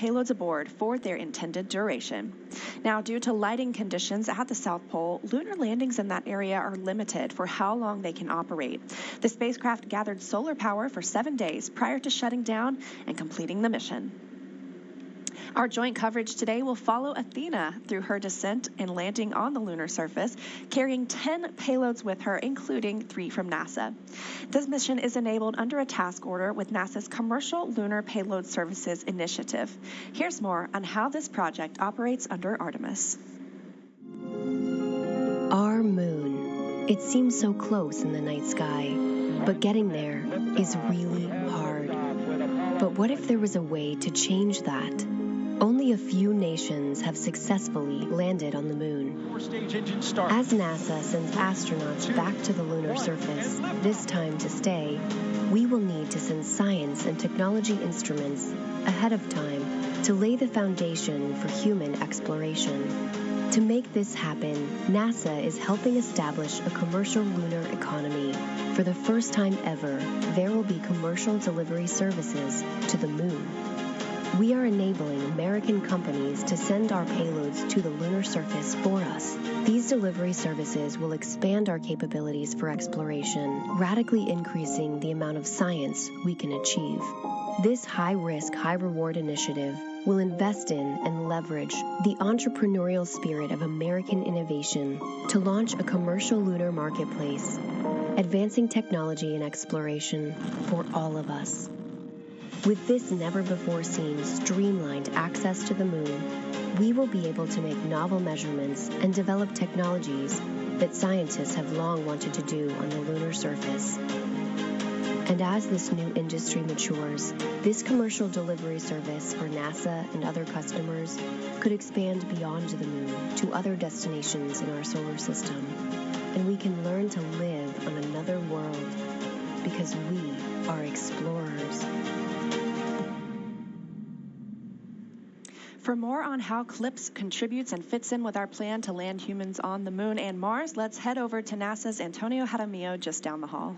payloads aboard for their intended duration. Now, due to lighting conditions at the South Pole, lunar landings in that area are limited for how long they can operate. The spacecraft gathered solar power for 7 days prior to shutting down and completing the mission. Our joint coverage today will follow Athena through her descent and landing on the lunar surface, carrying 10 payloads with her, including 3 from NASA. This mission is enabled under a task order with NASA's Commercial Lunar Payload Services Initiative. Here's more on how this project operates under Artemis. Our moon. It seems so close in the night sky, but getting there is really hard. But what if there was a way to change that? Only a few nations have successfully landed on the moon. As NASA sends astronauts back to the lunar surface, this time to stay, we will need to send science and technology instruments ahead of time to lay the foundation for human exploration. To make this happen, NASA is helping establish a commercial lunar economy. For the first time ever, there will be commercial delivery services to the moon. We are enabling American companies to send our payloads to the lunar surface for us. These delivery services will expand our capabilities for exploration, radically increasing the amount of science we can achieve. This high-risk, high-reward initiative will invest in and leverage the entrepreneurial spirit of American innovation to launch a commercial lunar marketplace, advancing technology and exploration for all of us. With this never-before-seen streamlined access to the moon, we will be able to make novel measurements and develop technologies that scientists have long wanted to do on the lunar surface. And as this new industry matures, this commercial delivery service for NASA and other customers could expand beyond the moon to other destinations in our solar system. And we can learn to live on another world because we are explorers. For more on how C.L.P.S contributes and fits in with our plan to land humans on the moon and Mars, let's head over to NASA's Antonio Jaramillo just down the hall.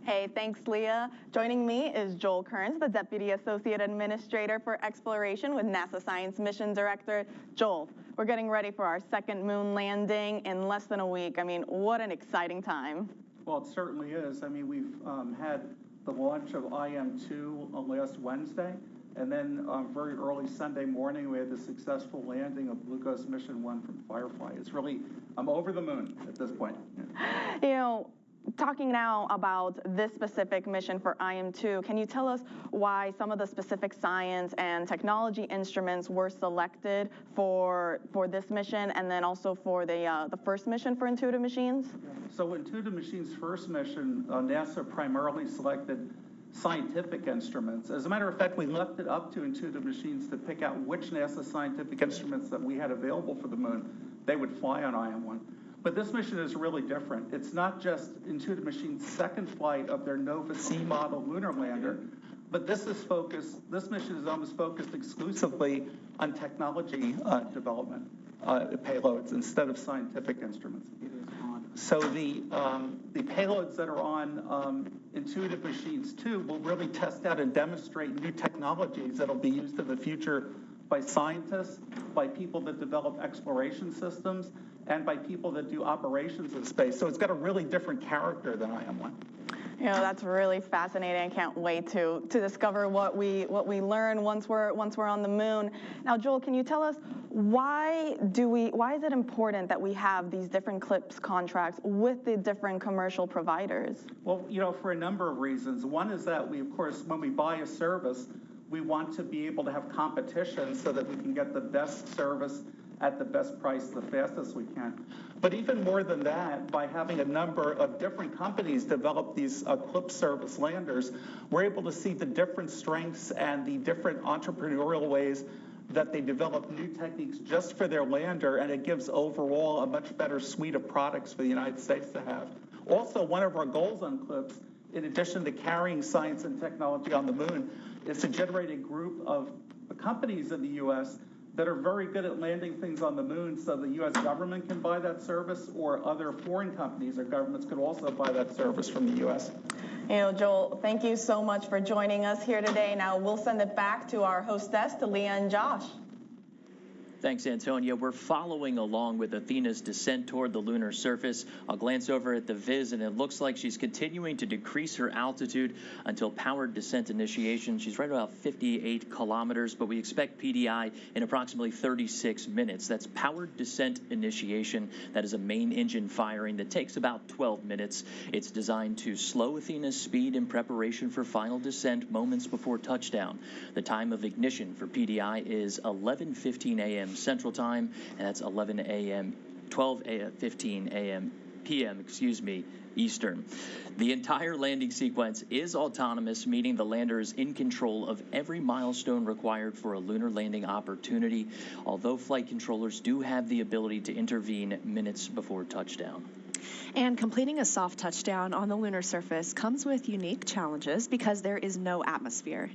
Hey, thanks, Leah. Joining me is Joel Kearns, the Deputy Associate Administrator for Exploration with NASA Science Mission Director. Joel, we're getting ready for our second moon landing in less than a week. I mean, what an exciting time. Well, it certainly is. I mean, we've had the launch of IM-2 last Wednesday. And then very early Sunday morning, we had the successful landing of Blue Ghost Mission 1 from Firefly. It's really, I'm over the moon at this point. You know, talking now about this specific mission for IM-2, can you tell us why some of the specific science and technology instruments were selected for this mission, and then also for the first mission for Intuitive Machines? So Intuitive Machines' first mission, NASA primarily selected scientific instruments. As a matter of fact, we left it up to Intuitive Machines to pick out which NASA scientific instruments that we had available for the moon they would fly on IM-1. But this mission is really different. It's not just Intuitive Machines' second flight of their Nova C model lunar lander, but this mission is almost focused exclusively on technology development payloads instead of scientific instruments. So the payloads that are on Intuitive Machines 2 will really test out and demonstrate new technologies that will be used in the future by scientists, by people that develop exploration systems, and by people that do operations in space. So it's got a really different character than IM-1. You know, that's really fascinating. I can't wait to discover what we learn once we're on the moon. Now, Joel, can you tell us why is it important that we have these different C.L.P.S contracts with the different commercial providers? Well, you know, for a number of reasons. One is that we, of course, when we buy a service, we want to be able to have competition so that we can get the best service at the best price the fastest we can. But even more than that, by having a number of different companies develop these C.L.P.S service landers, we're able to see the different strengths and the different entrepreneurial ways that they develop new techniques just for their lander, and it gives overall a much better suite of products for the United States to have. Also, one of our goals on C.L.P.S, in addition to carrying science and technology on the moon, is to generate a group of companies in the U.S. that are very good at landing things on the moon so the U.S. government can buy that service, or other foreign companies or governments could also buy that service from the U.S. Joel, thank you so much for joining us here today. Now we'll send it back to our hostess, to Leah and Josh. Thanks, Antonia. We're following along with Athena's descent toward the lunar surface. I'll glance over at the viz, and it looks like she's continuing to decrease her altitude until powered descent initiation. She's right about 58 kilometers, but we expect PDI in approximately 36 minutes. That's powered descent initiation. That is a main engine firing that takes about 12 minutes. It's designed to slow Athena's speed in preparation for final descent moments before touchdown. The time of ignition for PDI is 11:15 a.m. Central Time, and that's 11 a.m., 15 a.m. p.m., Eastern. The entire landing sequence is autonomous, meaning the lander is in control of every milestone required for a lunar landing opportunity, although flight controllers do have the ability to intervene minutes before touchdown. And completing a soft touchdown on the lunar surface comes with unique challenges because there is no atmosphere.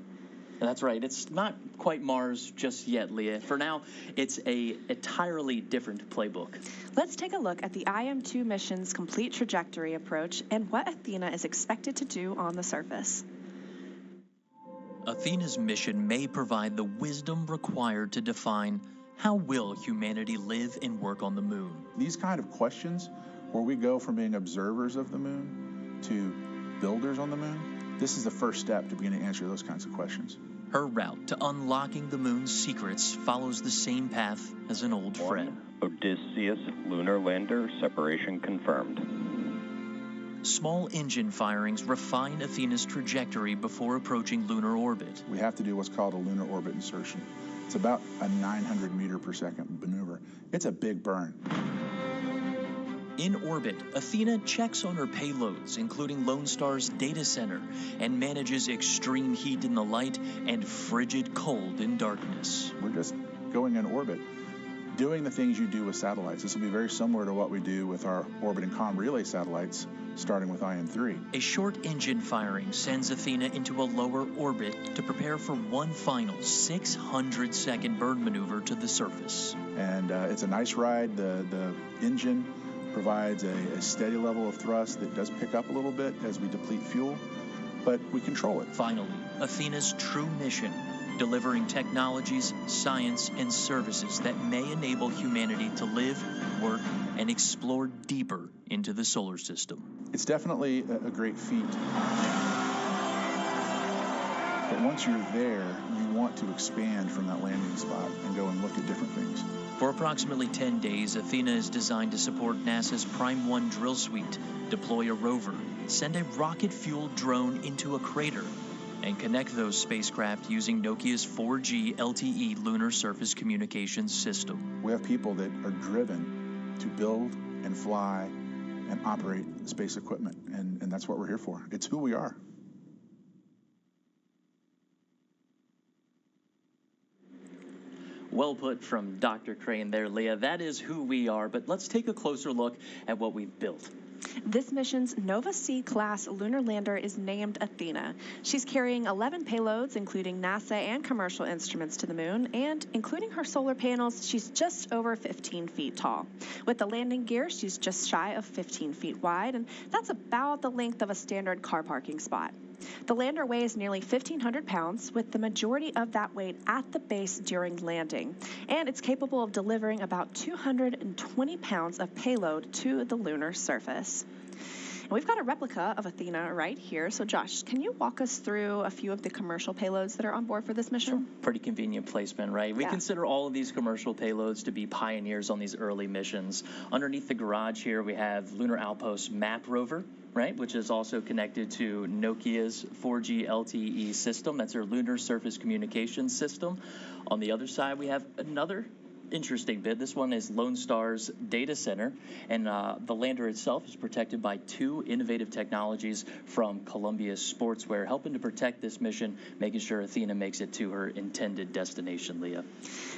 That's right. It's not quite Mars just yet, Leah. For now, it's an entirely different playbook. Let's take a look at the IM-2 mission's complete trajectory approach and what Athena is expected to do on the surface. Athena's mission may provide the wisdom required to define how will humanity live and work on the moon. These kind of questions, where we go from being observers of the moon to builders on the moon, this is the first step to begin to answer those kinds of questions. Her route to unlocking the moon's secrets follows the same path as an old friend. Odysseus lunar lander separation confirmed. Small engine firings refine Athena's trajectory before approaching lunar orbit. We have to do what's called a lunar orbit insertion. It's about a 900 meter per second maneuver. It's a big burn. In orbit, Athena checks on her payloads, including Lone Star's data center, and manages extreme heat in the light and frigid cold in darkness. We're just going in orbit, doing the things you do with satellites. This will be very similar to what we do with our orbit and comm relay satellites, starting with IM-3. A short engine firing sends Athena into a lower orbit to prepare for one final 600-second burn maneuver to the surface. And it's a nice ride. The engine provides a steady level of thrust that does pick up a little bit as we deplete fuel, but we control it. Finally, Athena's true mission, delivering technologies, science, and services that may enable humanity to live, work, and explore deeper into the solar system. It's definitely a great feat. But once you're there, you want to expand from that landing spot and go and look at different things. For approximately 10 days, Athena is designed to support NASA's Prime 1 drill suite, deploy a rover, send a rocket-fueled drone into a crater, and connect those spacecraft using Nokia's 4G LTE lunar surface communications system. We have people that are driven to build and fly and operate space equipment, and that's what we're here for. It's who we are. Well put from Dr. Crane there, Leah. That is who we are, but let's take a closer look at what we've built. This mission's Nova C-class lunar lander is named Athena. She's carrying 11 payloads, including NASA and commercial instruments to the moon, and including her solar panels, she's just over 15 feet tall. With the landing gear, she's just shy of 15 feet wide, and that's about the length of a standard car parking spot. The lander weighs nearly 1,500 pounds, with the majority of that weight at the base during landing, and it's capable of delivering about 220 pounds of payload to the lunar surface. And we've got a replica of Athena right here. So Josh, can you walk us through a few of the commercial payloads that are on board for this mission? Pretty convenient placement, right? We consider all of these commercial payloads to be pioneers on these early missions. Underneath the garage here, we have Lunar Outpost Map Rover, right, which is also connected to Nokia's 4G LTE system. That's their lunar surface communications system. On the other side, we have another interesting bit. This one is Lone Star's data center, and the lander itself is protected by two innovative technologies from Columbia Sportswear, helping to protect this mission, making sure Athena makes it to her intended destination, Leah.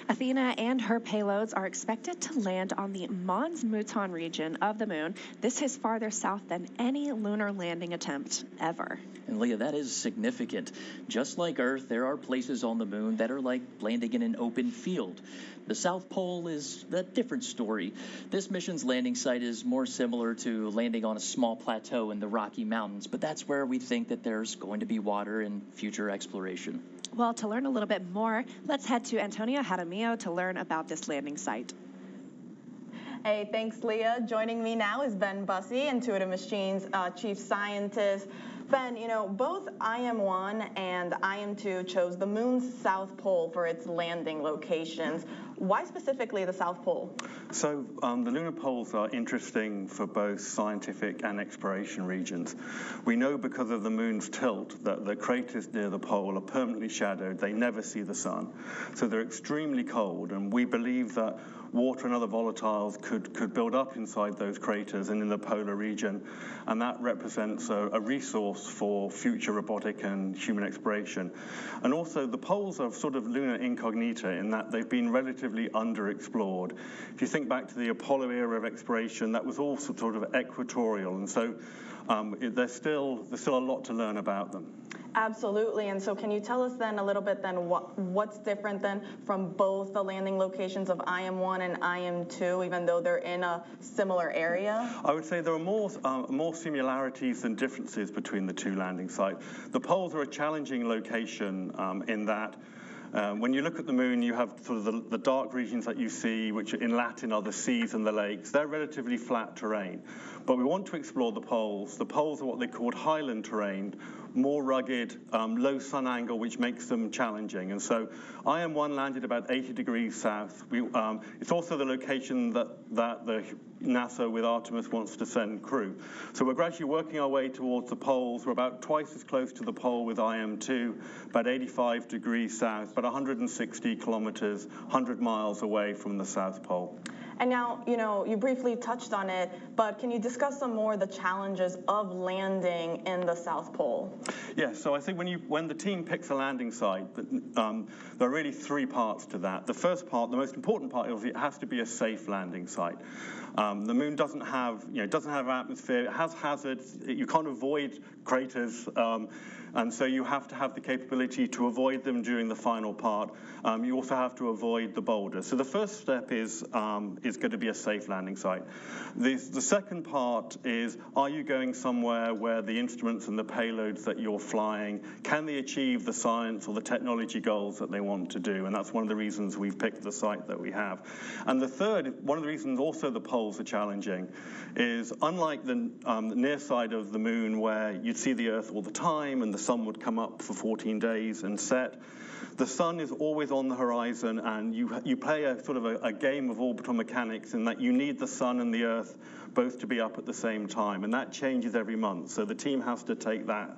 Athena and her payloads are expected to land on the Mons Mouton region of the moon. This is farther south than any lunar landing attempt ever. And Leah, that is significant. Just like Earth, there are places on the moon that are like landing in an open field. The South South Pole is a different story. This mission's landing site is more similar to landing on a small plateau in the Rocky Mountains, but that's where we think that there's going to be water in future exploration. Well, to learn a little bit more, let's head to Antonio Jaramillo to learn about this landing site. Hey, thanks, Leah. Joining me now is Ben Bussey, Intuitive Machines Chief Scientist. Ben, you know, both IM-1 and IM-2 chose the moon's south pole for its landing locations. Why specifically the South Pole? So the lunar poles are interesting for both scientific and exploration regions. We know because of the moon's tilt that the craters near the pole are permanently shadowed. They never see the sun. So they're extremely cold, and we believe that water and other volatiles could build up inside those craters and in the polar region, and that represents a resource for future robotic and human exploration. And also the poles are sort of lunar incognita in that they've been relatively underexplored. If you think back to the Apollo era of exploration, that was all sort of equatorial, and so there's still a lot to learn about them. Absolutely, and so can you tell us then a little bit then what's different then from both the landing locations of IM-1 and IM-2, even though they're in a similar area? I would say there are more similarities than differences between the two landing sites. The poles are a challenging location in that when you look at the moon, you have sort of the dark regions that you see, which in Latin are the seas and the lakes. They're relatively flat terrain. But we want to explore the poles. The poles are what they call highland terrain, more rugged, low sun angle, which makes them challenging. And so IM-1 landed about 80 degrees south. It's also the location that the NASA with Artemis wants to send crew. So we're gradually working our way towards the poles. We're about twice as close to the pole with IM-2, about 85 degrees south, but 160 kilometers, 100 miles away from the South Pole. And now, you know, you briefly touched on it, but can you discuss some more of the challenges of landing in the South Pole? Yes, so I think when the team picks a landing site, there are really three parts to that. The first part, the most important part, is it has to be a safe landing site. The moon doesn't have atmosphere. It has hazards. You can't avoid craters. And so you have to have the capability to avoid them during the final part. You also have to avoid the boulders. So the first step is going to be a safe landing site. The second part is, are you going somewhere where the instruments and the payloads that you're flying, can they achieve the science or the technology goals that they want to do? And that's one of the reasons we've picked the site that we have. And the third, one of the reasons also the poles are challenging, is unlike the near side of the moon where you'd see the Earth all the time and the sun would come up for 14 days and set, the sun is always on the horizon, and you play a sort of a game of orbital mechanics in that you need the sun and the Earth both to be up at the same time, and that changes every month. So the team has to take that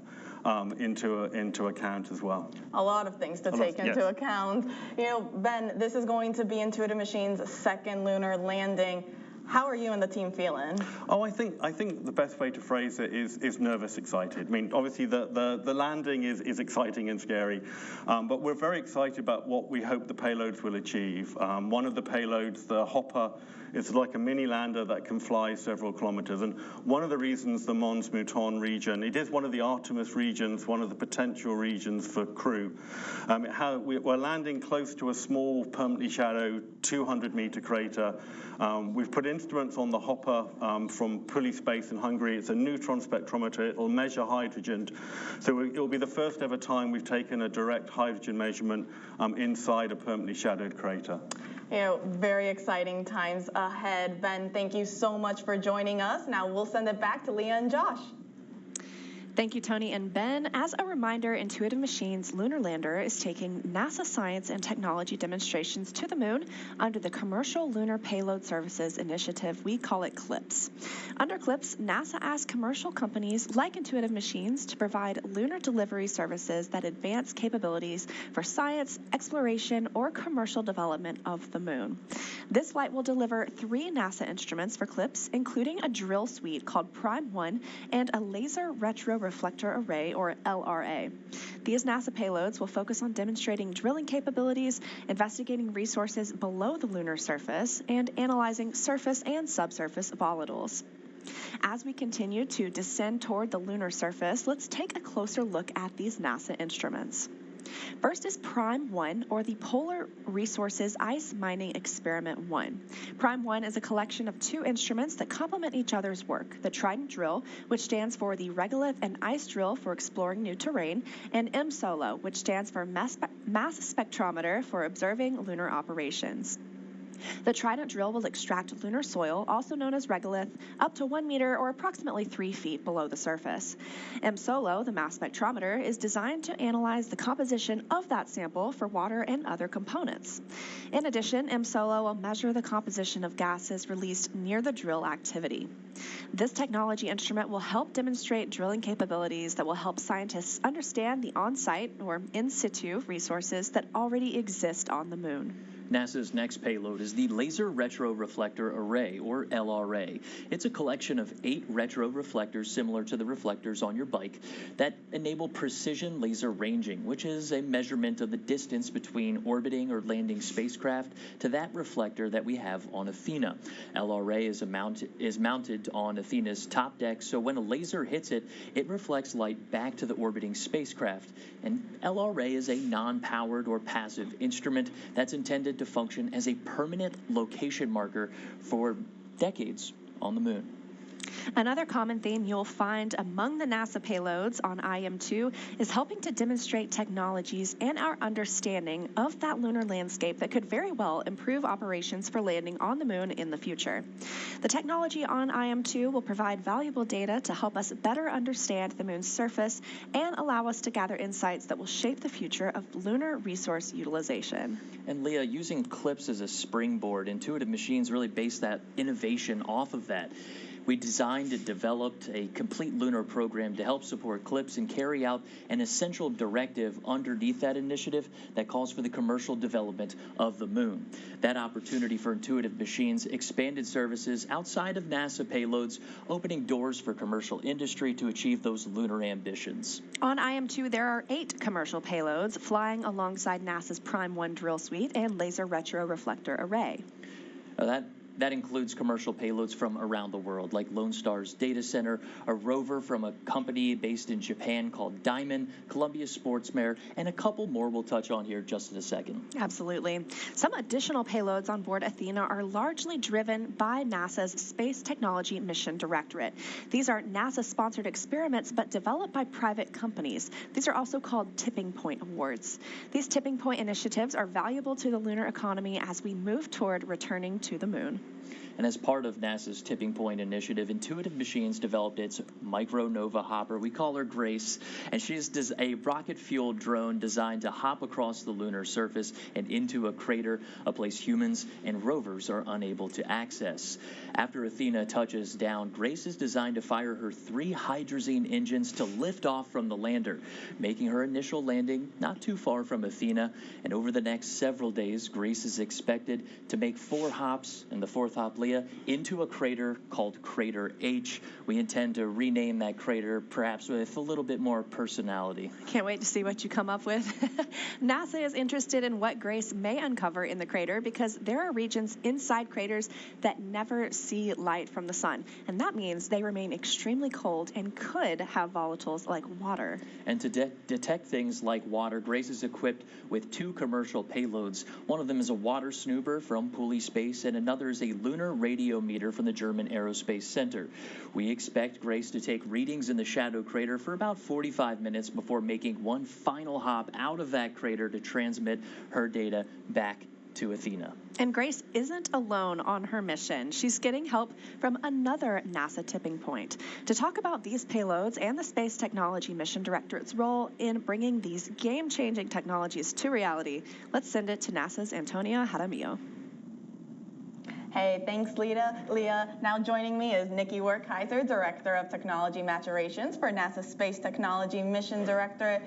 into account as well. A lot of things to take into account. You know, Ben, this is going to be Intuitive Machines' second lunar landing. How are you and the team feeling? Oh, I think the best way to phrase it is nervous excited. I mean, obviously the landing is exciting and scary, but we're very excited about what we hope the payloads will achieve. One of the payloads, the Hopper, is like a mini lander that can fly several kilometers. And one of the reasons the Mons Mouton region, it is one of the Artemis regions, one of the potential regions for crew. We're landing close to a small, permanently shadowed 200-meter crater. We've put instruments on the Hopper from Pulley Space in Hungary. It's a neutron spectrometer. It'll measure hydrogen. So it'll be the first ever time we've taken a direct hydrogen measurement inside a permanently shadowed crater. You know, very exciting times ahead. Ben, thank you so much for joining us. Now we'll send it back to Leah and Josh. Thank you, Tony and Ben. As a reminder, Intuitive Machines Lunar Lander is taking NASA science and technology demonstrations to the moon under the Commercial Lunar Payload Services Initiative. We call it C.L.P.S. Under C.L.P.S, NASA asks commercial companies like Intuitive Machines to provide lunar delivery services that advance capabilities for science, exploration, or commercial development of the moon. This flight will deliver 3 NASA instruments for C.L.P.S, including a drill suite called Prime 1 and a laser retro reflector array, or LRA. These NASA payloads will focus on demonstrating drilling capabilities, investigating resources below the lunar surface, and analyzing surface and subsurface volatiles. As we continue to descend toward the lunar surface, let's take a closer look at these NASA instruments. First is Prime 1, or the Polar Resources Ice Mining Experiment 1. Prime 1 is a collection of 2 instruments that complement each other's work: the Trident Drill, which stands for the Regolith and Ice Drill for exploring new terrain, and M-Solo, which stands for Mass Spectrometer for observing lunar operations. The Trident Drill will extract lunar soil, also known as regolith, up to 1 meter or approximately 3 feet below the surface. M-Solo, the mass spectrometer, is designed to analyze the composition of that sample for water and other components. In addition, M-Solo will measure the composition of gases released near the drill activity. This technology instrument will help demonstrate drilling capabilities that will help scientists understand the on-site or in-situ resources that already exist on the moon. NASA's next payload is the Laser Retroreflector Array, or LRA. It's a collection of 8 retroreflectors similar to the reflectors on your bike that enable precision laser ranging, which is a measurement of the distance between orbiting or landing spacecraft to that reflector that we have on Athena. LRA is mounted on Athena's top deck, so when a laser hits it, it reflects light back to the orbiting spacecraft. And LRA is a non-powered or passive instrument that's intended to function as a permanent location marker for decades on the moon. Another common theme you'll find among the NASA payloads on IM-2 is helping to demonstrate technologies and our understanding of that lunar landscape that could very well improve operations for landing on the moon in the future. The technology on IM-2 will provide valuable data to help us better understand the moon's surface and allow us to gather insights that will shape the future of lunar resource utilization. And Leah, using C.L.P.S as a springboard, Intuitive Machines really based that innovation off of that. We designed and developed a complete lunar program to help support C.L.P.S and carry out an essential directive underneath that initiative that calls for the commercial development of the moon. That opportunity for Intuitive Machines expanded services outside of NASA payloads, opening doors for commercial industry to achieve those lunar ambitions. On IM-2, there are 8 commercial payloads flying alongside NASA's Prime 1 drill suite and Laser Retroreflector Array. That includes commercial payloads from around the world, like Lone Star's data center, a rover from a company based in Japan called Diamond, Columbia Sportsmare, and a couple more we'll touch on here just in a second. Absolutely. Some additional payloads on board Athena are largely driven by NASA's Space Technology Mission Directorate. These are NASA-sponsored experiments, but developed by private companies. These are also called tipping point awards. These tipping point initiatives are valuable to the lunar economy as we move toward returning to the moon. And as part of NASA's Tipping Point initiative, Intuitive Machines developed its Micronova hopper. We call her Grace, and she's a rocket-fueled drone designed to hop across the lunar surface and into a crater, a place humans and rovers are unable to access. After Athena touches down, Grace is designed to fire her 3 hydrazine engines to lift off from the lander, making her initial landing not too far from Athena. And over the next several days, Grace is expected to make 4 hops, and the 4th hop, Leah, into a crater called Crater H. We intend to rename that crater perhaps with a little bit more personality. Can't wait to see what you come up with. NASA is interested in what Grace may uncover in the crater because there are regions inside craters that never see light from the sun, and that means they remain extremely cold and could have volatiles like water. And to detect things like water, Grace is equipped with 2 commercial payloads. One of them is a water snooper from Pulley Space, and another is a lunar radiometer from the German Aerospace Center. We expect Grace to take readings in the shadow crater for about 45 minutes before making one final hop out of that crater to transmit her data back to Athena. And Grace isn't alone on her mission. She's getting help from another NASA tipping point. To talk about these payloads and the Space Technology Mission Directorate's role in bringing these game-changing technologies to reality, let's send it to NASA's Antonia Jaramillo. Hey, thanks, Leah. Now joining me is Nikki Werkheiser, Director of Technology Maturations for NASA's Space Technology Mission Directorate.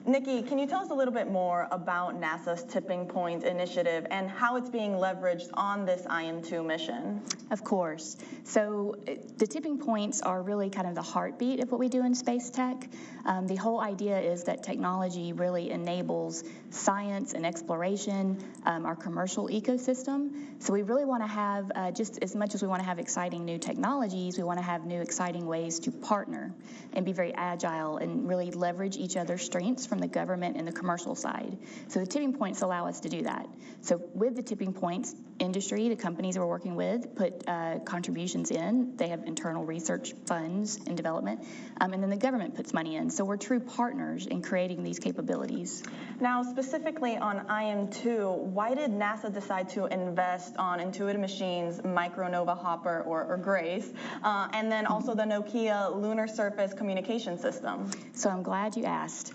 Nikki, can you tell us a little bit more about NASA's Tipping Point initiative and how it's being leveraged on this IM-2 mission? Of course. So the tipping points are really kind of the heartbeat of what we do in space tech. The whole idea is that technology really enables science and exploration, our commercial ecosystem. So we really want to have, just as much as we want to have exciting new technologies, we want to have new exciting ways to partner and be very agile and really leverage each other's strengths from from the government and the commercial side. So the tipping points allow us to do that. So with the tipping points, industry, the companies we're working with, put contributions in. They have internal research funds and development, and then the government puts money in. So we're true partners in creating these capabilities. Now, specifically on IM-2, why did NASA decide to invest on Intuitive Machines' Micronova Hopper, or GRACE, and then also the Nokia Lunar Surface Communication System? So I'm glad you asked.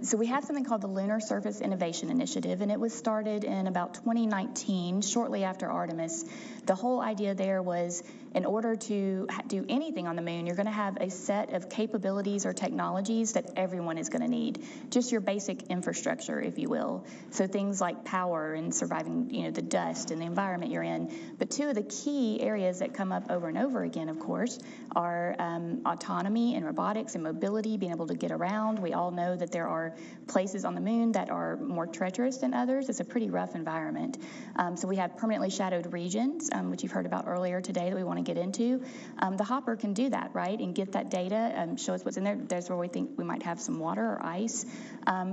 So we have something called the Lunar Surface Innovation Initiative, and it was started in about 2019, shortly after Artemis. The whole idea there was, in order to do anything on the moon, you're going to have a set of capabilities or technologies that everyone is going to need. Just your basic infrastructure, if you will. So things like power and surviving, the dust and the environment you're in. But two of the key areas that come up over and over again, of course, are autonomy and robotics and mobility, being able to get around. We all know that there are places on the moon that are more treacherous than others. It's a pretty rough environment. So we have permanently shadowed regions, which you've heard about earlier today, that we want to get into. The hopper can do that, right, and get that data, show us what's in there. There's where we think we might have some water or ice.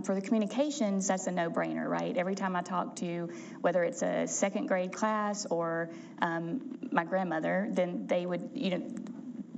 For the communications, that's a no-brainer, right? Every time I talk to, whether it's a second grade class or my grandmother, then they would,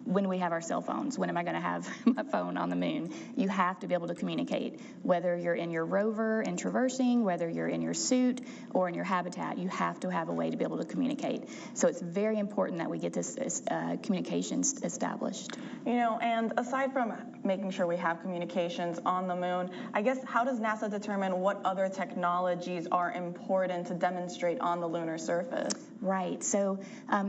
when do we have our cell phones? When am I going to have my phone on the moon? You have to be able to communicate. Whether you're in your rover and traversing, whether you're in your suit or in your habitat, you have to have a way to be able to communicate. So it's very important that we get this communications established. And aside from making sure we have communications on the moon, I guess, how does NASA determine what other technologies are important to demonstrate on the lunar surface? Right. So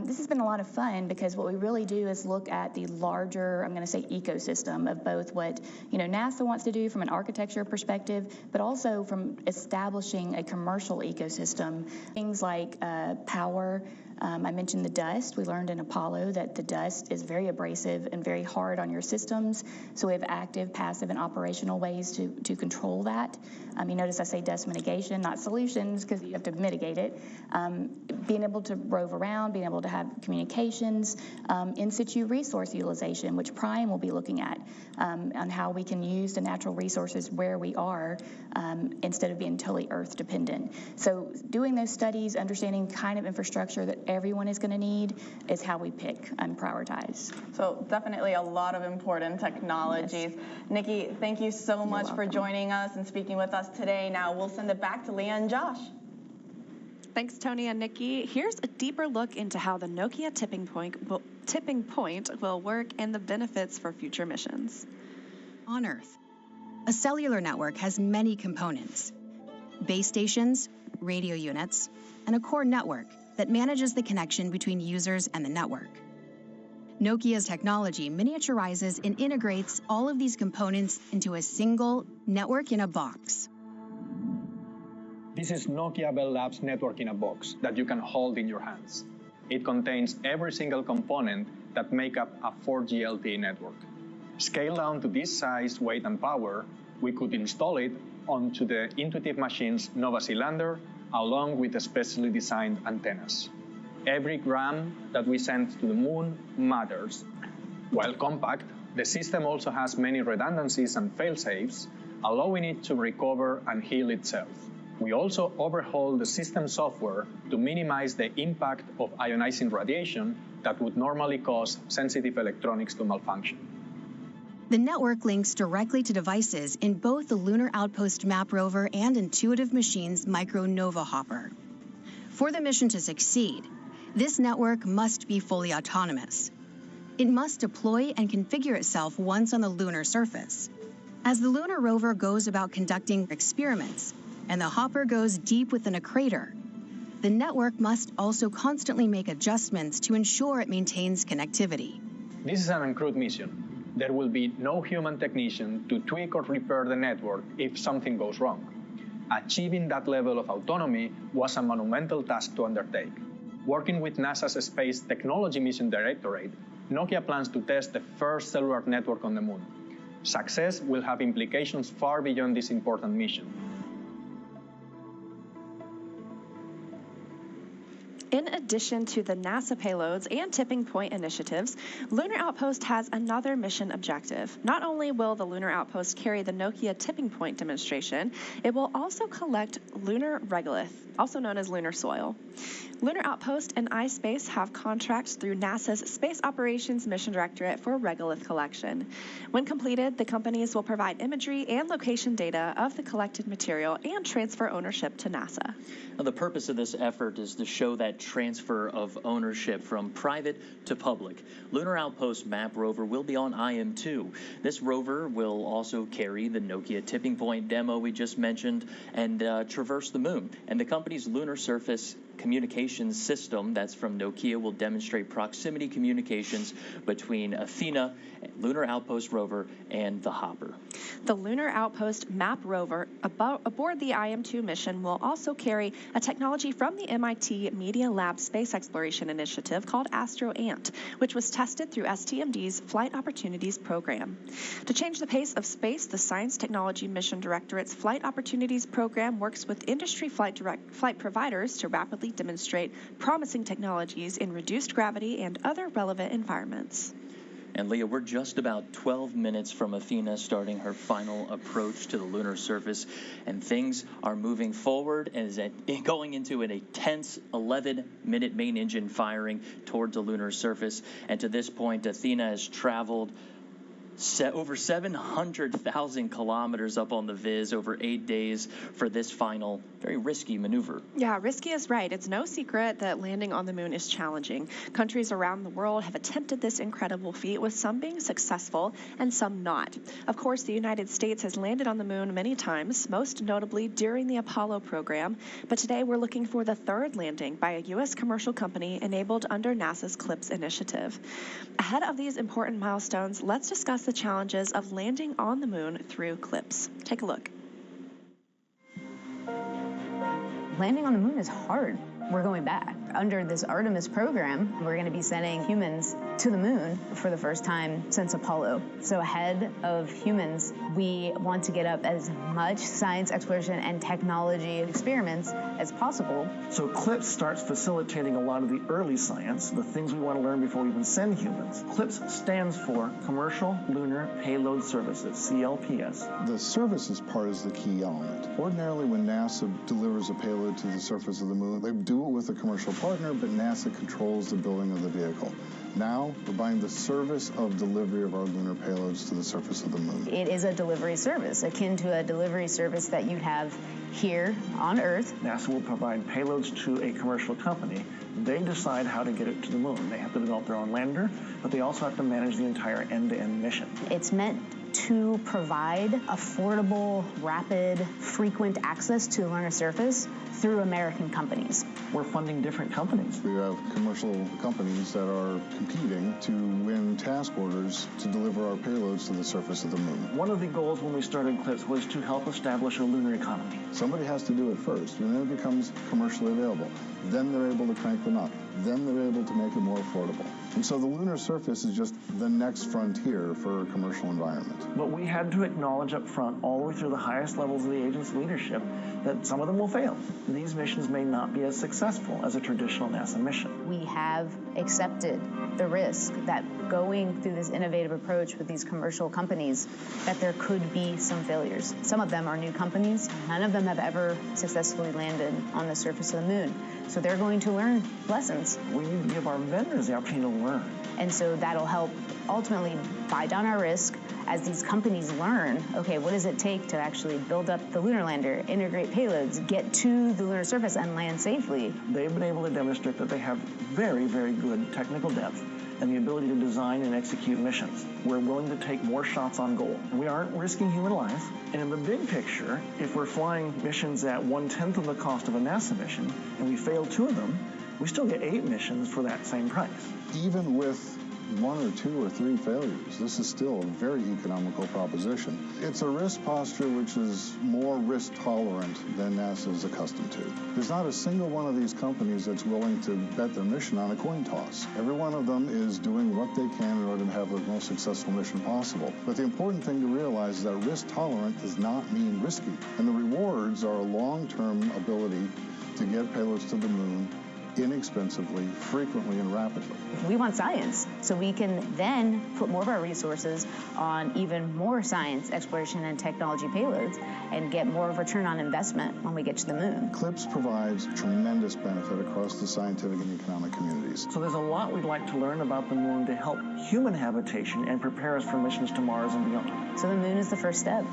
this has been a lot of fun, because what we really do is look at the larger, I'm going to say, ecosystem of both what NASA wants to do from an architecture perspective, but also from establishing a commercial ecosystem. Things like power. I mentioned the dust. We learned in Apollo that the dust is very abrasive and very hard on your systems. So we have active, passive, and operational ways to control that. You notice I say dust mitigation, not solutions, because you have to mitigate it. Being able to rove around, being able to have communications, in situ resource utilization, which Prime will be looking at, on how we can use the natural resources where we are, instead of being totally Earth dependent. So doing those studies, understanding kind of infrastructure that everyone is going to need, is how we pick and prioritize. So definitely a lot of important technologies. Yes. Nikki, thank you so much for joining us and speaking with us today. Now we'll send it back to Leah and Josh. Thanks, Tony and Nikki. Here's a deeper look into how the Nokia tipping point will work and the benefits for future missions. On Earth, a cellular network has many components: base stations, radio units, and a core network that manages the connection between users and the network. Nokia's technology miniaturizes and integrates all of these components into a single network in a box. This is Nokia Bell Labs Network in a Box that you can hold in your hands. It contains every single component that make up a 4G LTE network. Scaled down to this size, weight, and power, we could install it onto the Intuitive Machines Nova C lander, along with specially designed antennas. Every gram that we send to the moon matters. While compact, the system also has many redundancies and fail-safes, allowing it to recover and heal itself. We also overhaul the system software to minimize the impact of ionizing radiation that would normally cause sensitive electronics to malfunction. The network links directly to devices in both the Lunar Outpost Map Rover and Intuitive Machines Micronova Hopper. For the mission to succeed, this network must be fully autonomous. It must deploy and configure itself once on the lunar surface. As the lunar rover goes about conducting experiments, and the hopper goes deep within a crater, the network must also constantly make adjustments to ensure it maintains connectivity. This is an uncrewed mission. There will be no human technician to tweak or repair the network if something goes wrong. Achieving that level of autonomy was a monumental task to undertake. Working with NASA's Space Technology Mission Directorate, Nokia plans to test the first cellular network on the moon. Success will have implications far beyond this important mission. In addition to the NASA payloads and tipping point initiatives, Lunar Outpost has another mission objective. Not only will the Lunar Outpost carry the Nokia tipping point demonstration, it will also collect lunar regolith, also known as lunar soil. Lunar Outpost and iSpace have contracts through NASA's Space Operations Mission Directorate for regolith collection. When completed, the companies will provide imagery and location data of the collected material and transfer ownership to NASA. Now, the purpose of this effort is to show that transfer of ownership from private to public. Lunar Outpost map rover will be on IM-2. This rover will also carry the Nokia tipping point demo we just mentioned and traverse the moon. And the company's lunar surface communications system that's from Nokia will demonstrate proximity communications between Athena, Lunar Outpost rover, and the Hopper. The Lunar Outpost map rover aboard the IM-2 mission will also carry a technology from the MIT Media Lab Space Exploration Initiative called AstroAnt, which was tested through STMD's Flight Opportunities program. To change the pace of space, the Science Technology Mission Directorate's Flight Opportunities program works with industry flight providers to rapidly demonstrate promising technologies in reduced gravity and other relevant environments. And Leah, we're just about 12 minutes from Athena starting her final approach to the lunar surface, and things are moving forward as going into an intense 11-minute main engine firing towards the lunar surface. And to this point, Athena has traveled over 700,000 kilometers up on the Viz over 8 days for this final, very risky maneuver. Yeah, risky is right. It's no secret that landing on the moon is challenging. Countries around the world have attempted this incredible feat, with some being successful and some not. Of course, the United States has landed on the moon many times, most notably during the Apollo program. But today we're looking for the third landing by a U.S. commercial company enabled under NASA's C.L.P.S initiative. Ahead of these important milestones, let's discuss the challenges of landing on the moon through C.L.P.S. Take a look. Landing on the moon is hard. We're going back. Under this Artemis program, we're going to be sending humans to the moon for the first time since Apollo. So ahead of humans, we want to get up as much science exploration and technology experiments as possible. So C.L.P.S starts facilitating a lot of the early science, the things we want to learn before we even send humans. C.L.P.S stands for Commercial Lunar Payload Services, C.L.P.S. The services part is the key element. Ordinarily, when NASA delivers a payload to the surface of the moon, they do it with a commercial partner, but NASA controls the building of the vehicle. Now, we're buying the service of delivery of our lunar payloads to the surface of the moon. It is a delivery service, akin to a delivery service that you'd have here on Earth. NASA will provide payloads to a commercial company. They decide how to get it to the moon. They have to develop their own lander, but they also have to manage the entire end-to-end mission. It's meant to provide affordable, rapid, frequent access to the lunar surface through American companies. We're funding different companies. We have commercial companies that are competing to win task orders to deliver our payloads to the surface of the moon. One of the goals when we started C.L.P.S was to help establish a lunar economy. Somebody has to do it first, and then it becomes commercially available. Then they're able to crank them up. Then they're able to make it more affordable. And so the lunar surface is just the next frontier for a commercial environment. But we had to acknowledge up front, all the way through the highest levels of the agency's leadership, that some of them will fail. These missions may not be as successful as a traditional NASA mission. We have accepted the risk that going through this innovative approach with these commercial companies, that there could be some failures. Some of them are new companies. None of them have ever successfully landed on the surface of the moon. So they're going to learn lessons. We need to give our vendors the opportunity to learn. And so that'll help ultimately buy down our risk as these companies learn, okay, what does it take to actually build up the lunar lander, integrate payloads, get to the lunar surface and land safely? They've been able to demonstrate that they have very, very good technical depth and the ability to design and execute missions. We're willing to take more shots on goal. We aren't risking human lives. And in the big picture, if we're flying missions at 1/10 of the cost of a NASA mission and we fail 2 of them, we still get 8 missions for that same price. Even with 1 or 2 or 3 failures, this is still a very economical proposition. It's a risk posture which is more risk tolerant than NASA is accustomed to. There's not a single one of these companies that's willing to bet their mission on a coin toss. Every one of them is doing what they can in order to have the most successful mission possible. But the important thing to realize is that risk tolerant does not mean risky. And the rewards are a long-term ability to get payloads to the moon inexpensively, frequently, and rapidly. We want science, so we can then put more of our resources on even more science, exploration, and technology payloads and get more of a return on investment when we get to the moon. C.L.P.S provides tremendous benefit across the scientific and economic communities. So there's a lot we'd like to learn about the moon to help human habitation and prepare us for missions to Mars and beyond. So the moon is the first step.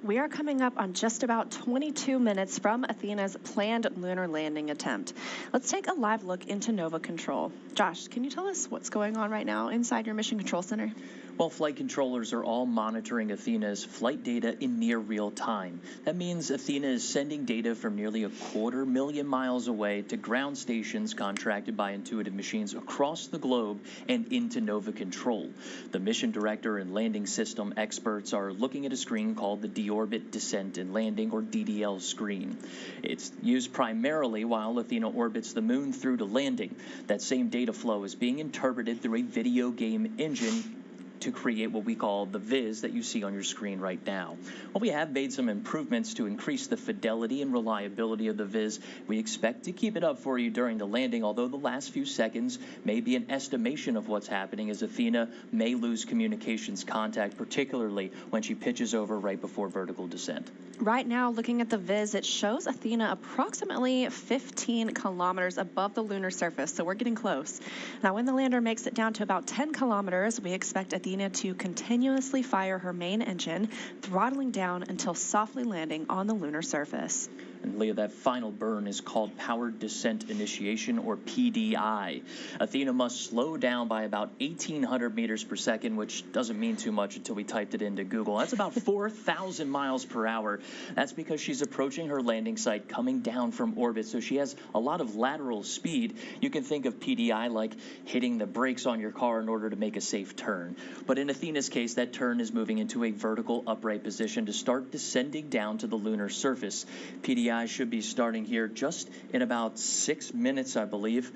We are coming up on just about 22 minutes from Athena's planned lunar landing attempt. Let's take a live look into Nova Control. Josh, can you tell us what's going on right now inside your Mission Control Center? Well, flight controllers are all monitoring Athena's flight data in near real time. That means Athena is sending data from nearly 250,000 miles away to ground stations contracted by Intuitive Machines across the globe and into Nova Control. The mission director and landing system experts are looking at a screen called the Deorbit Descent and Landing, or DDL screen. It's used primarily while Athena orbits the moon through to landing. That same data flow is being interpreted through a video game engine to create what we call the viz that you see on your screen right now. Well, we have made some improvements to increase the fidelity and reliability of the viz. We expect to keep it up for you during the landing, although the last few seconds may be an estimation of what's happening, as Athena may lose communications contact, particularly when she pitches over right before vertical descent. Right now, looking at the viz, it shows Athena approximately 15 kilometers above the lunar surface, so we're getting close. Now, when the lander makes it down to about 10 kilometers, we expect Athena to continuously fire her main engine, throttling down until softly landing on the lunar surface. And Leah, that final burn is called Powered Descent Initiation, or PDI. Athena must slow down by about 1,800 meters per second, which doesn't mean too much until we typed it into Google. That's about 4,000 miles per hour. That's because she's approaching her landing site coming down from orbit, so she has a lot of lateral speed. You can think of PDI like hitting the brakes on your car in order to make a safe turn. But in Athena's case, that turn is moving into a vertical upright position to start descending down to the lunar surface. PDI should be starting here just in about 6 minutes, I believe.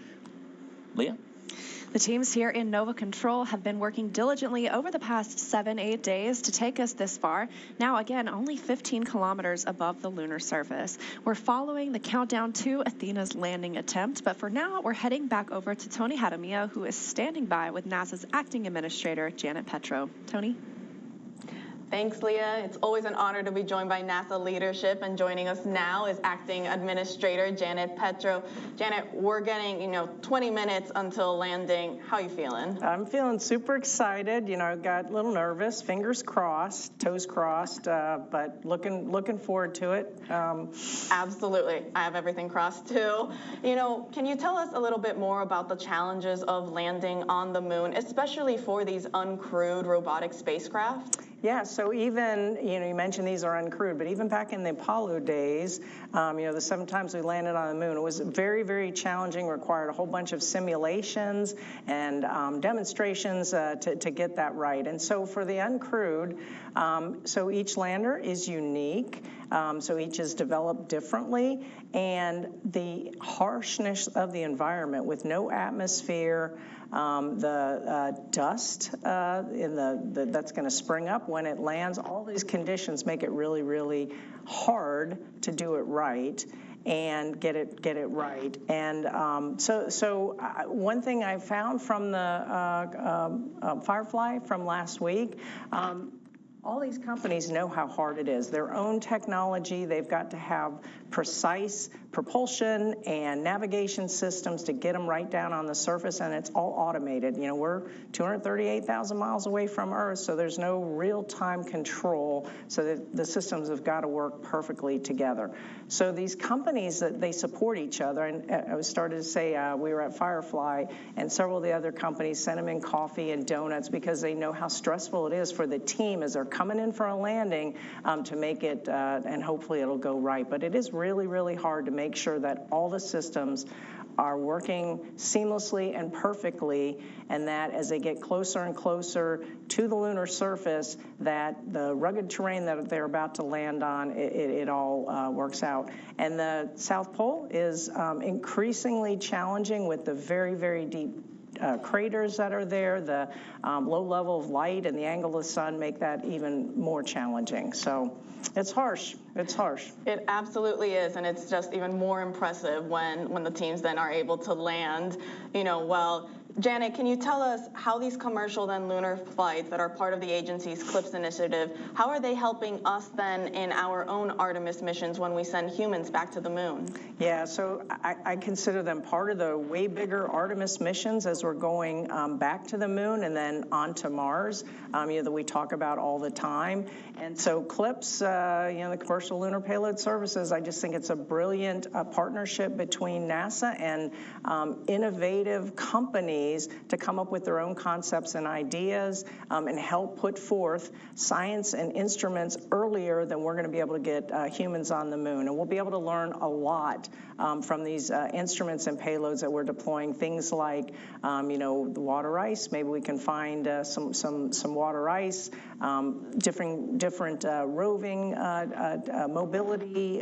Leah? The teams here in Nova Control have been working diligently over the past 7-8 days to take us this far. Now, again, only 15 kilometers above the lunar surface. We're following the countdown to Athena's landing attempt, but for now, we're heading back over to Tony Hadamia, who is standing by with NASA's acting administrator, Janet Petro. Tony? Thanks, Leah. It's always an honor to be joined by NASA leadership, and joining us now is Acting Administrator Janet Petro. Janet, we're getting, 20 minutes until landing. How are you feeling? I'm feeling super excited. I got a little nervous, fingers crossed, toes crossed, but looking forward to it. Absolutely. I have everything crossed too. Can you tell us a little bit more about the challenges of landing on the moon, especially for these uncrewed robotic spacecraft? Yeah, so even, you mentioned these are uncrewed, but even back in the Apollo days, the 7 times we landed on the moon, it was very, very challenging, required a whole bunch of simulations and demonstrations to get that right. And so for the uncrewed, so each lander is unique, so each is developed differently, and the harshness of the environment with no atmosphere, the dust that's going to spring up when it lands, all these conditions make it really, really hard to do it right and get it right. And so one thing I found from the Firefly from last week, all these companies know how hard it is. Their own technology, they've got to have precise propulsion and navigation systems to get them right down on the surface, and it's all automated. We're 238,000 miles away from Earth, so there's no real-time control, so that the systems have got to work perfectly together. So these companies, they support each other, and I started to say we were at Firefly, and several of the other companies sent them in coffee and donuts because they know how stressful it is for the team as they're coming in for a landing to make it, and hopefully it'll go right. But it is really, really hard to make sure that all the systems are working seamlessly and perfectly, and that as they get closer and closer to the lunar surface, that the rugged terrain that they're about to land on, it all works out. And the South Pole is increasingly challenging with the very, very deep craters that are there, the low level of light and the angle of the sun make that even more challenging. So it's harsh. It's harsh. It absolutely is, and it's just even more impressive when the teams then are able to land, well. Janet, can you tell us how these commercial then lunar flights that are part of the agency's C.L.P.S initiative, how are they helping us then in our own Artemis missions when we send humans back to the moon? Yeah, so I consider them part of the way bigger Artemis missions as we're going back to the moon and then on to Mars, that we talk about all the time. And so C.L.P.S, the Commercial Lunar Payload Services, I just think it's a brilliant partnership between NASA and innovative companies to come up with their own concepts and ideas and help put forth science and instruments earlier than we're going to be able to get humans on the moon. And we'll be able to learn a lot from these instruments and payloads that we're deploying. Things like, the water ice. Maybe we can find some water ice, different roving mobility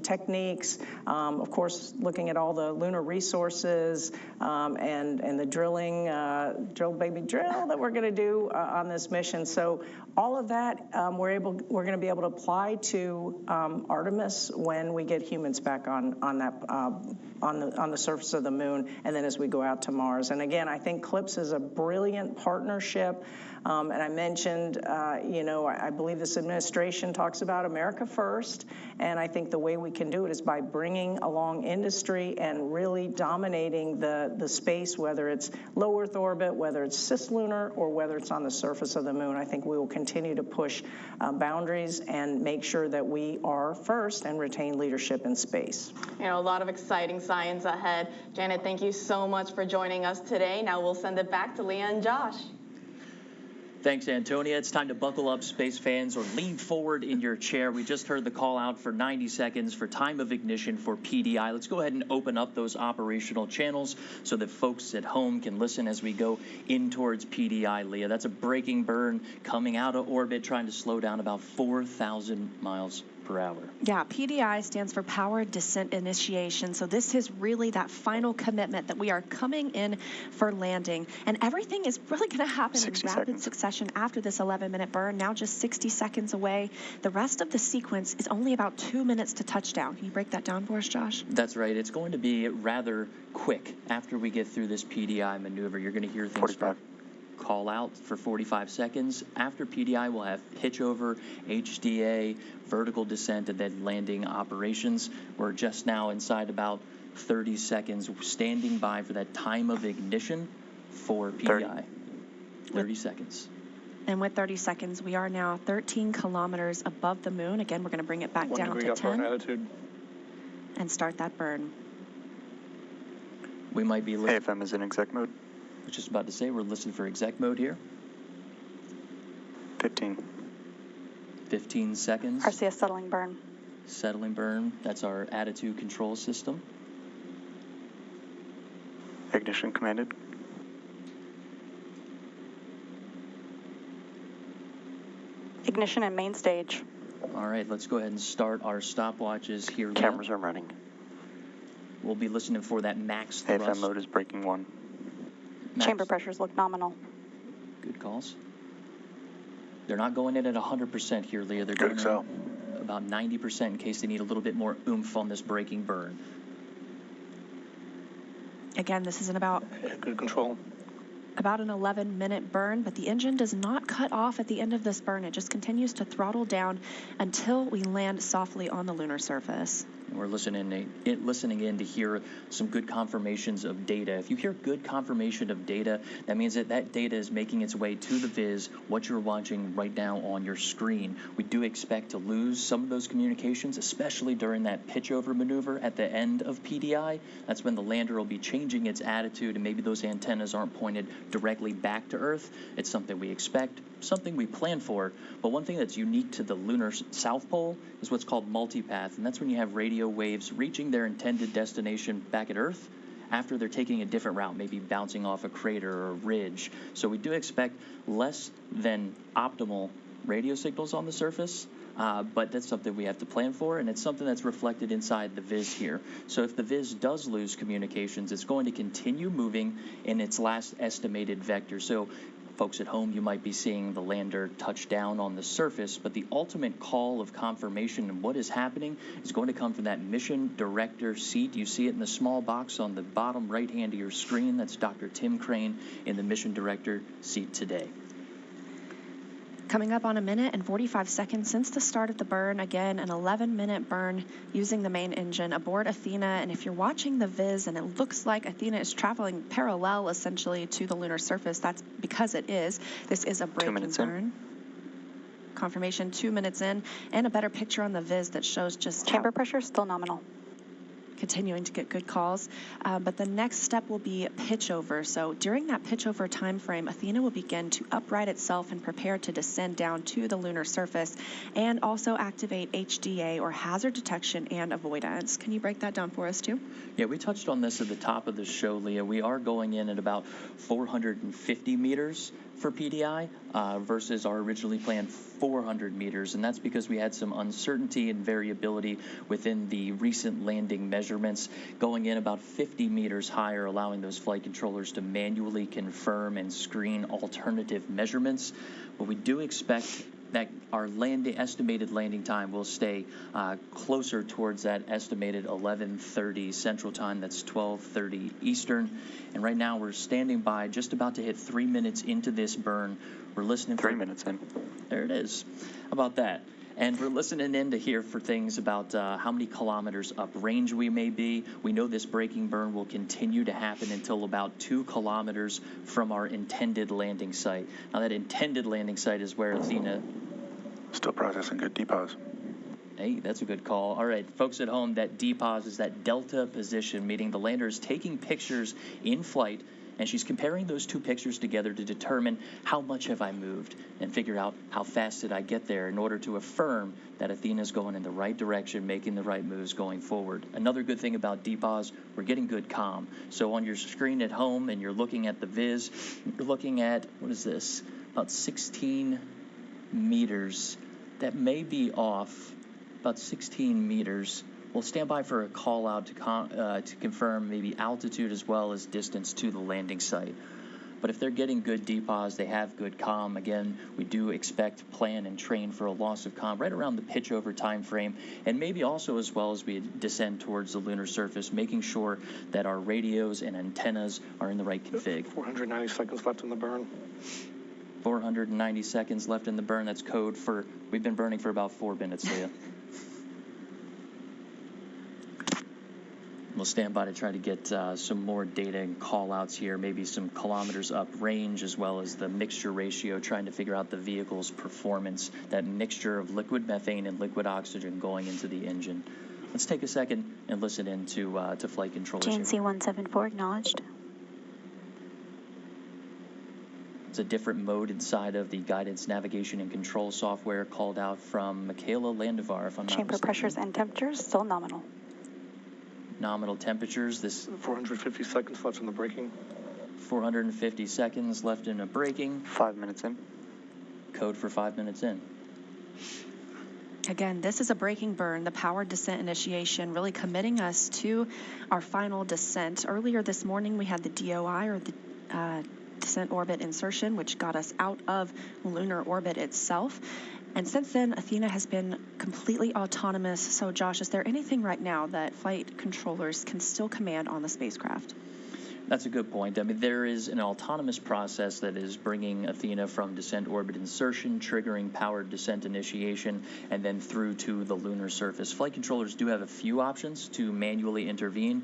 techniques. Of course, looking at all the lunar resources and the drilling, drill baby drill that we're going to do on this mission. So all of that we're going to be able to apply to Artemis when we get humans back on the surface of the moon, and then as we go out to Mars. And again, I think C.L.P.S is a brilliant partnership. And I mentioned, I believe this administration talks about America first, and I think the way we can do it is by bringing along industry and really dominating the space, whether it's low Earth orbit, whether it's cislunar, or whether it's on the surface of the moon. I think we will continue to push boundaries and make sure that we are first and retain leadership in space. A lot of exciting science ahead. Janet, thank you so much for joining us today. Now we'll send it back to Leah and Josh. Thanks, Antonia. It's time to buckle up, space fans, or lean forward in your chair. We just heard the call out for 90 seconds for time of ignition for PDI. Let's go ahead and open up those operational channels so that folks at home can listen as we go in towards PDI, Leah. That's a braking burn coming out of orbit, trying to slow down about 4,000 miles per hour. Yeah, PDI stands for Powered Descent Initiation. So this is really that final commitment that we are coming in for landing. And everything is really going to happen in rapid succession after this 11-minute burn, now just 60 seconds away. The rest of the sequence is only about 2 minutes to touchdown. Can you break that down for us, Josh? That's right. It's going to be rather quick after we get through this PDI maneuver. You're going to hear things 45. Call out for 45 seconds. After PDI, we'll have pitch over, HDA, vertical descent, and then landing operations. We're just now inside about 30 seconds, standing by for that time of ignition for PDI. 30 seconds. And with 30 seconds, we are now 13 kilometers above the moon. Again, we're going to bring it back down to 10 altitude and start that burn. We might be AFM is in exec mode. I was just about to say we're listening for exec mode here. 15 seconds. RCS settling burn. Settling burn. That's our attitude control system. Ignition commanded. Ignition and main stage. All right, let's go ahead and start our stopwatches here. Cameras are running. We'll be listening for that max thrust. AFM mode is breaking 1. Chamber pressures look nominal. Good calls. They're not going in at 100% here, Leah. They're going in about 90% in case they need a little bit more oomph on this braking burn. Again, this isn't about good control. About an 11-minute burn, but the engine does not cut off at the end of this burn. It just continues to throttle down until we land softly on the lunar surface. We're listening in to hear some good confirmations of data. If you hear good confirmation of data, that means that that data is making its way to the viz, what you're watching right now on your screen. We do expect to lose some of those communications, especially during that pitch over maneuver at the end of PDI. That's when the lander will be changing its attitude and maybe those antennas aren't pointed directly back to Earth. It's something we expect, something we plan for. But one thing that's unique to the lunar south pole is what's called multipath, and that's when you have radio waves reaching their intended destination back at Earth after they're taking a different route, maybe bouncing off a crater or a ridge. So we do expect less than optimal radio signals on the surface, but that's something we have to plan for, and it's something that's reflected inside the viz here. So if the viz does lose communications, it's going to continue moving in its last estimated vector. So folks at home, you might be seeing the lander touch down on the surface, but the ultimate call of confirmation and what is happening is going to come from that mission director seat. You see it in the small box on the bottom right hand of your screen. That's Dr. Tim Crane in the mission director seat today. Coming up on 1 minute and 45 seconds since the start of the burn, again, an 11-minute burn using the main engine aboard Athena. And if you're watching the viz and it looks like Athena is traveling parallel, essentially, to the lunar surface, that's because it is. This is a braking burn. Confirmation 2 minutes in, and a better picture on the viz that shows just chamber pressure still nominal. Continuing to get good calls, but the next step will be pitch over. So during that pitch over time frame, Athena will begin to upright itself and prepare to descend down to the lunar surface, and also activate HDA, or hazard detection and avoidance. Can you break that down for us too? Yeah, we touched on this at the top of the show, Leah. We are going in at about 450 meters for PDI versus our originally planned 400 meters, and that's because we had some uncertainty and variability within the recent landing measurements, going in about 50 meters higher, allowing those flight controllers to manually confirm and screen alternative measurements. But we do expect that our estimated landing time will stay closer towards that estimated 11:30 Central Time. That's 12:30 Eastern. And right now we're standing by, just about to hit 3 minutes into this burn. We're listening. 3 minutes in. There it is. How about that? And we're listening in to hear for things about how many kilometers uprange we may be. We know this braking burn will continue to happen until about 2 kilometers from our intended landing site. Now, that intended landing site is where Athena... Still processing good depause. Hey, that's a good call. All right, folks at home, that depause is that delta position, meaning the lander is taking pictures in flight, and she's comparing those two pictures together to determine how much have I moved and figure out how fast did I get there in order to affirm that Athena's going in the right direction, making the right moves going forward. Another good thing about depause, we're getting good comm. So on your screen at home and you're looking at the viz, you're looking at, what is this, about 16 meters. That may be off, about 16 meters. We'll stand by for a call out to confirm maybe altitude as well as distance to the landing site. But if they're getting good depause, they have good comm. Again, we do expect, plan, and train for a loss of comm right around the pitch over time frame, and maybe also as well as we descend towards the lunar surface, making sure that our radios and antennas are in the right config. 490 seconds left in the burn. 490 seconds left in the burn. That's code for, we've been burning for about 4 minutes, Leah. We'll stand by to try to get some more data and call-outs here, maybe some kilometers up range, as well as the mixture ratio, trying to figure out the vehicle's performance, that mixture of liquid methane and liquid oxygen going into the engine. Let's take a second and listen in to flight controllers. GNC 174 acknowledged. It's a different mode inside of the guidance, navigation, and control software called out from Michaela Landivar, if I'm not Chamber mistaken. pressures and temperatures still nominal. Nominal temperatures. This 450 seconds left in the braking. 450 seconds left in a braking. 5 minutes in. Code for 5 minutes in. Again, this is a braking burn, the powered descent initiation, really committing us to our final descent. Earlier this morning, we had the DOI, or the descent orbit insertion, which got us out of lunar orbit itself. And since then, Athena has been completely autonomous. So, Josh, is there anything right now that flight controllers can still command on the spacecraft? That's a good point. I mean, there is an autonomous process that is bringing Athena from descent orbit insertion, triggering powered descent initiation, and then through to the lunar surface. Flight controllers do have a few options to manually intervene.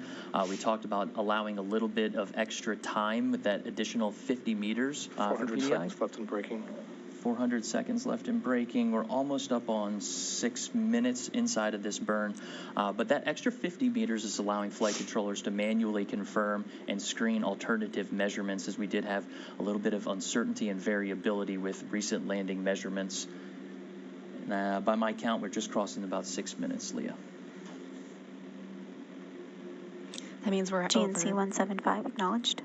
We talked about allowing a little bit of extra time with that additional 50 meters for 400 PDI. seconds left in braking. 400 seconds left in braking. We're almost up on 6 minutes inside of this burn. But that extra 50 meters is allowing flight controllers to manually confirm and screen alternative measurements, as we did have a little bit of uncertainty and variability with recent landing measurements. By my count, we're just crossing about 6 minutes, Leah. That means we're GNC 175 acknowledged.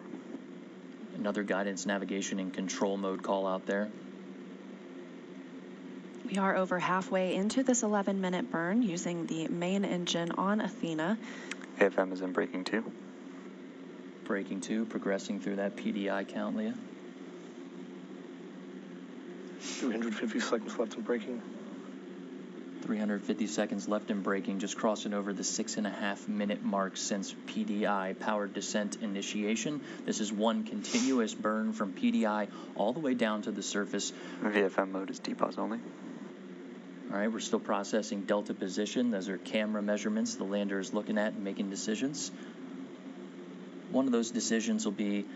Another guidance, navigation, and control mode call out there. We are over halfway into this 11-minute burn using the main engine on Athena. AFM is in braking 2. Braking 2, progressing through that PDI count, Leah. 350 seconds left in braking. 350 seconds left in braking, just crossing over the 6.5-minute mark since PDI, powered descent initiation. This is one continuous burn from PDI all the way down to the surface. VFM mode is depause only. All right, we're still processing delta position. Those are camera measurements the lander is looking at and making decisions. One of those decisions will be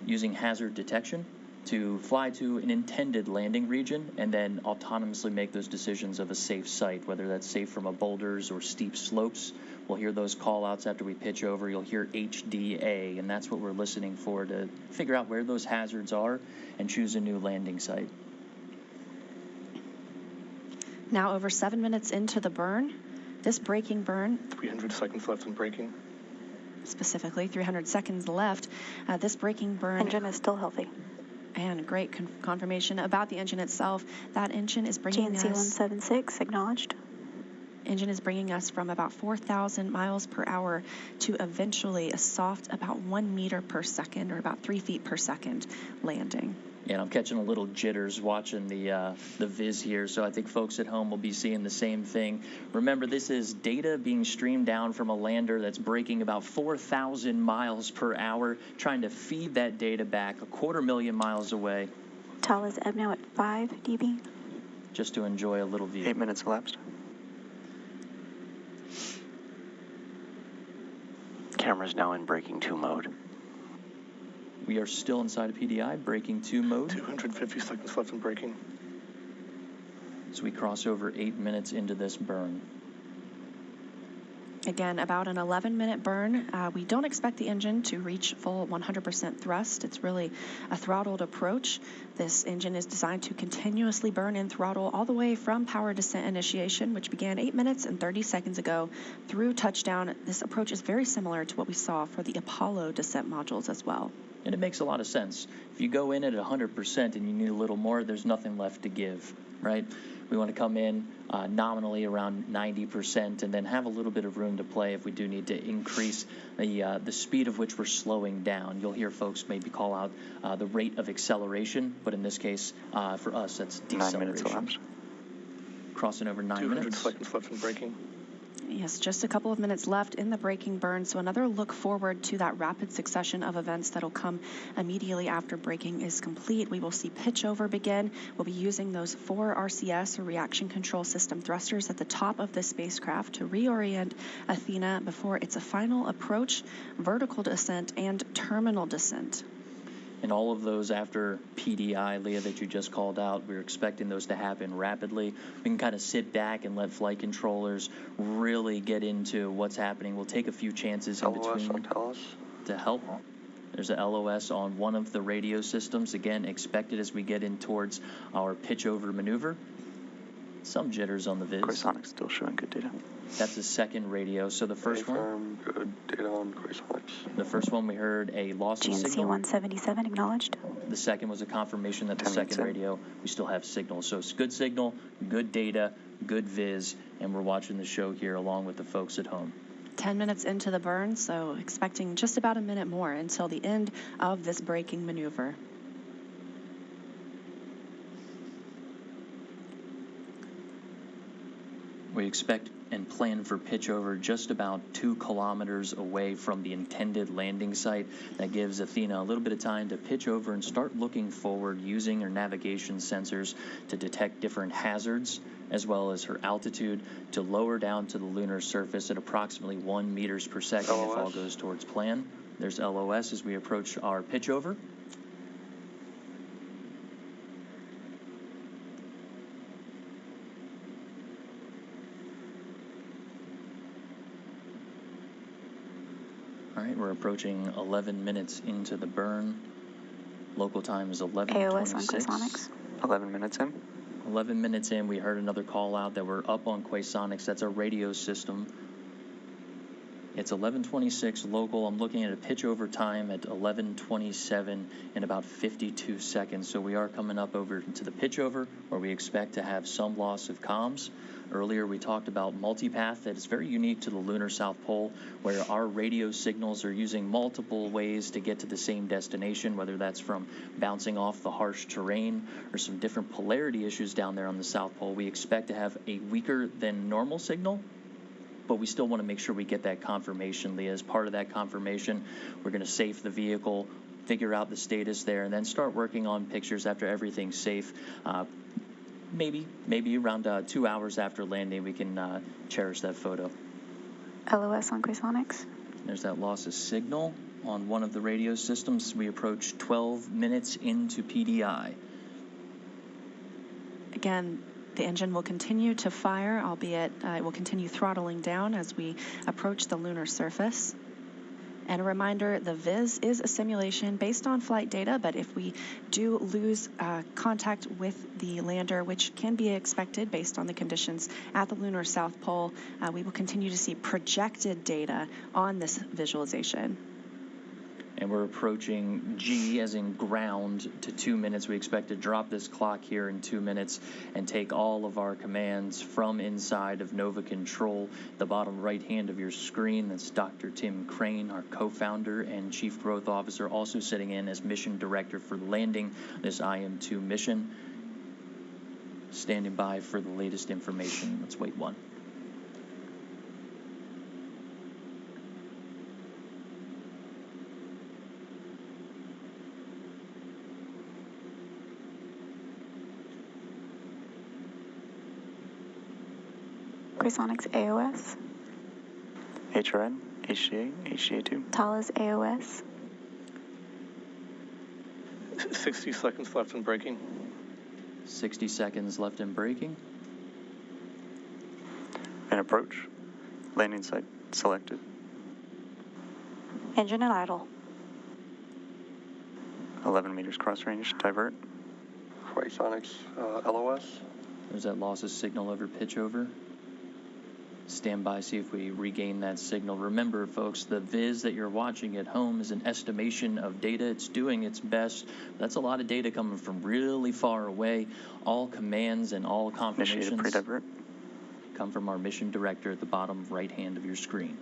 using hazard detection to fly to an intended landing region and then autonomously make those decisions of a safe site, whether that's safe from boulders or steep slopes. We'll hear those call outs after we pitch over. You'll hear HDA, and that's what we're listening for to figure out where those hazards are and choose a new landing site. Now over 7 minutes into the burn, this braking burn, 300 seconds left in braking. Specifically 300 seconds left, this braking burn. Engine is still healthy. And great confirmation about the engine itself. That engine is bringing GNC 176, acknowledged. Engine is bringing us from about 4,000 miles per hour to eventually a soft about 1 meter per second, or about 3 feet per second landing. Yeah, I'm catching a little jitters watching the viz here, so I think folks at home will be seeing the same thing. Remember, this is data being streamed down from a lander that's braking about 4,000 miles per hour, trying to feed that data back 250,000 miles away. TAL is ebb now at 5 dB. Just to enjoy a little view. 8 minutes elapsed. Camera's now in braking 2 mode. We are still inside of PDI, braking 2 mode. 250 seconds left in braking. So we cross over 8 minutes into this burn. Again, about an 11-minute burn. We don't expect the engine to reach full 100% thrust. It's really a throttled approach. This engine is designed to continuously burn in throttle all the way from power descent initiation, which began 8 minutes and 30 seconds ago, through touchdown. This approach is very similar to what we saw for the Apollo descent modules as well. And it makes a lot of sense. If you go in at 100% and you need a little more, there's nothing left to give, right? We want to come in nominally around 90% and then have a little bit of room to play if we do need to increase the speed of which we're slowing down. You'll hear folks maybe call out the rate of acceleration, but in this case, for us, that's deceleration. 9 minutes elapsed. Crossing over 9 200 minutes. seconds left in braking. Yes, just a couple of minutes left in the braking burn, so another look forward to that rapid succession of events that'll come immediately after braking is complete. We will see pitch over begin. We'll be using those 4 RCS, or reaction control system thrusters, at the top of the spacecraft to reorient Athena before its a final approach, vertical descent, and terminal descent. And all of those after PDI, Leah, that you just called out, we're expecting those to happen rapidly. We can kind of sit back and let flight controllers really get into what's happening. We'll take a few chances in between to help. There's a LOS on one of the radio systems. Again, expected as we get in towards our pitch over maneuver. Some jitters on the viz. Quasonics still showing good data. That's the second radio. So the first one. Good data on Quasonics. The first one we heard a loss of GNC signal. 177, acknowledged. The second was a confirmation that the second radio, we still have signal. So it's good signal, good data, good viz, and we're watching the show here along with the folks at home. 10 minutes into the burn, so expecting just about a minute more until the end of this braking maneuver. We expect and plan for pitch over just about 2 kilometers away from the intended landing site. That gives Athena a little bit of time to pitch over and start looking forward using her navigation sensors to detect different hazards, as well as her altitude to lower down to the lunar surface at approximately 1 meters per second if all goes towards plan. There's LOS as we approach our pitch over. All right, we're approaching 11 minutes into the burn. Local time is 11:26. AOS on Quasonics. 11 minutes in. 11 minutes in, we heard another call out that we're up on Quasonics. That's our radio system. It's 11:26 local. I'm looking at a pitch over time at 11:27 in about 52 seconds. So we are coming up over to the pitch over where we expect to have some loss of comms. Earlier we talked about multipath. That is very unique to the lunar South Pole, where our radio signals are using multiple ways to get to the same destination, whether that's from bouncing off the harsh terrain or some different polarity issues down there on the South Pole. We expect to have a weaker than normal signal, but we still want to make sure we get that confirmation, Leah. As part of that confirmation, we're going to safe the vehicle, figure out the status there, and then start working on pictures after everything's safe. Maybe around 2 hours after landing, we can cherish that photo. LOS on Quasonics. There's that loss of signal on one of the radio systems. We approach 12 minutes into PDI. Again, the engine will continue to fire, albeit it will continue throttling down as we approach the lunar surface. And a reminder, the VIS is a simulation based on flight data, but if we do lose contact with the lander, which can be expected based on the conditions at the lunar South Pole, we will continue to see projected data on this visualization. And we're approaching G as in ground to 2 minutes. We expect to drop this clock here in 2 minutes and take all of our commands from inside of Nova Control. The bottom right hand of your screen, that's Dr. Tim Crane, our co-founder and Chief Growth Officer, also sitting in as Mission Director for landing this IM-2 mission. Standing by for the latest information. Let's wait one. Quasonics AOS. HRN, HGA, HGA2. Thales AOS. 60 seconds left in braking. 60 seconds left in braking. And approach. Landing site selected. Engine at idle. 11 meters cross range, divert. Quasonics LOS. There's that loss of signal over pitch over. Stand by, see if we regain that signal. Remember, folks, the VIS that you're watching at home is an estimation of data. It's doing its best. That's a lot of data coming from really far away. All commands and all confirmations come from our mission director at the bottom right hand of your screen.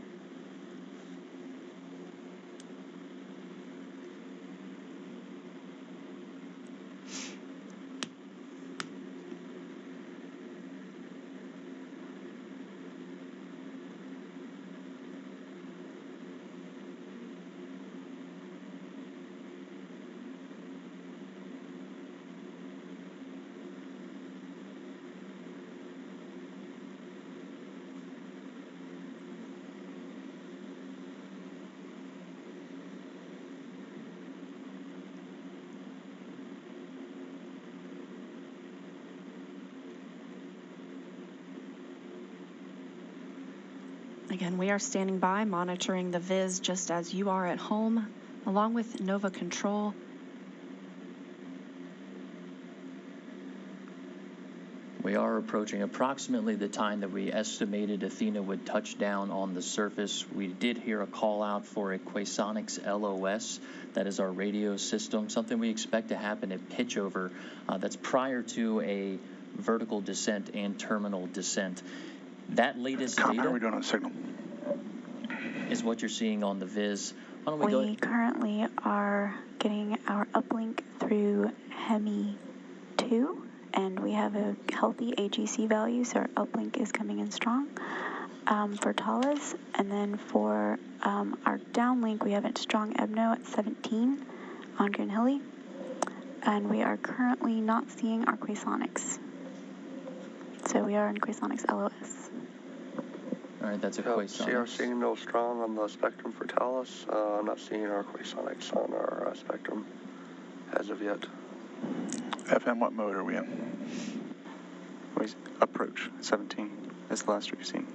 Again, we are standing by, monitoring the VIS just as you are at home, along with Nova Control. We are approaching approximately the time that we estimated Athena would touch down on the surface. We did hear a call out for a Quasonics LOS. That is our radio system, something we expect to happen at pitch over. That's prior to a vertical descent and terminal descent. That latest data, how are we doing on signal? Is what you're seeing on the VIS. Why don't we go ahead? Currently are getting our uplink through Hemi-2, and we have a healthy AGC value, so our uplink is coming in strong for Thales. And then for our downlink, we have a strong EBNO at 17 on Green Hilly, and we are currently not seeing our Quasonics. So we are in Quasonics LOS. All right, that's a Quasonics. See our signal strong on the spectrum for Thales. I'm not seeing our Quasonics on our spectrum as of yet. FM, what mode are we in? Approach, 17. That's the last we've seen.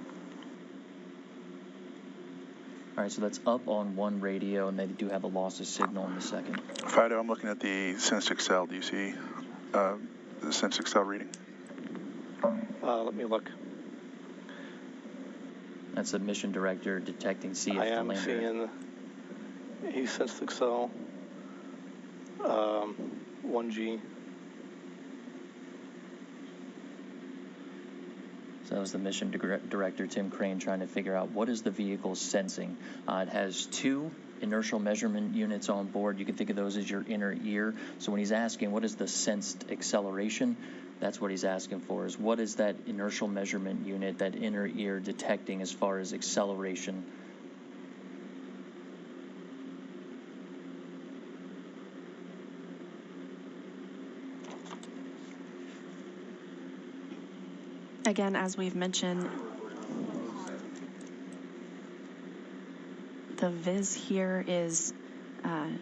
All right, so that's up on one radio, and they do have a loss of signal in the second. Fido, I'm looking at the Sense6L. Do you see the Sense6L reading? Let me look. That's the mission director detecting C I if the am lander. seeing a Sensed Excel 1G. So that was the mission director, Tim Crane, trying to figure out what is the vehicle sensing. It has 2 inertial measurement units on board. You can think of those as your inner ear. So when he's asking what is the sensed acceleration, that's what he's asking for, is what is that inertial measurement unit, that inner ear, detecting as far as acceleration. Again, as we've mentioned, the viz here is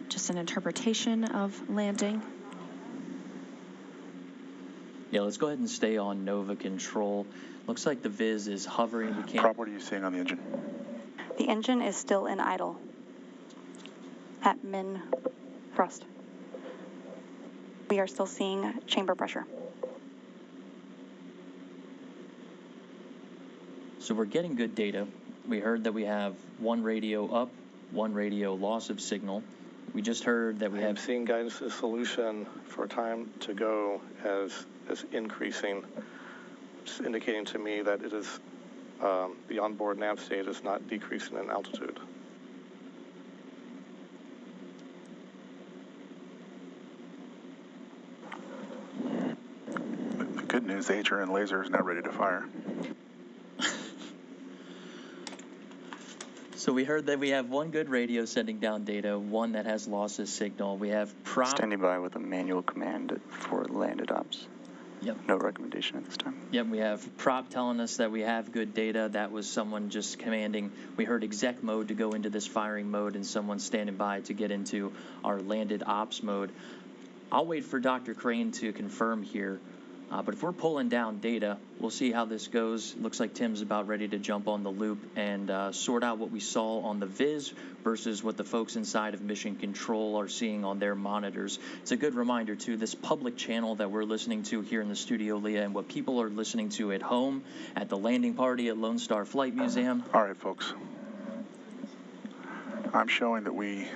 just an interpretation of landing. Yeah, let's go ahead and stay on NOVA control. Looks like the viz is hovering. We can't. Prop, what are you seeing on the engine? The engine is still in idle at min thrust. We are still seeing chamber pressure. So we're getting good data. We heard that we have 1 radio up, 1 radio loss of signal. We just heard that we I'm have... seeing guidance solution for time to go as increasing, which is indicating to me that it is the onboard nav state is not decreasing in altitude. The good news, the HRN laser is now ready to fire. So we heard that we have 1 good radio sending down data, 1 that has loss of signal. We have prop... Standing by with a manual command for landed ops. Yep. No recommendation at this time. Yep, we have prop telling us that we have good data. That was someone just commanding. We heard exec mode to go into this firing mode, and someone standing by to get into our landed ops mode. I'll wait for Dr. Crane to confirm here. But if we're pulling down data, we'll see how this goes. Looks like Tim's about ready to jump on the loop and sort out what we saw on the viz versus what the folks inside of Mission Control are seeing on their monitors. It's a good reminder, too, this public channel that we're listening to here in the studio, Leah, and what people are listening to at home, at the landing party at Lone Star Flight Museum. All right, folks. I'm showing that we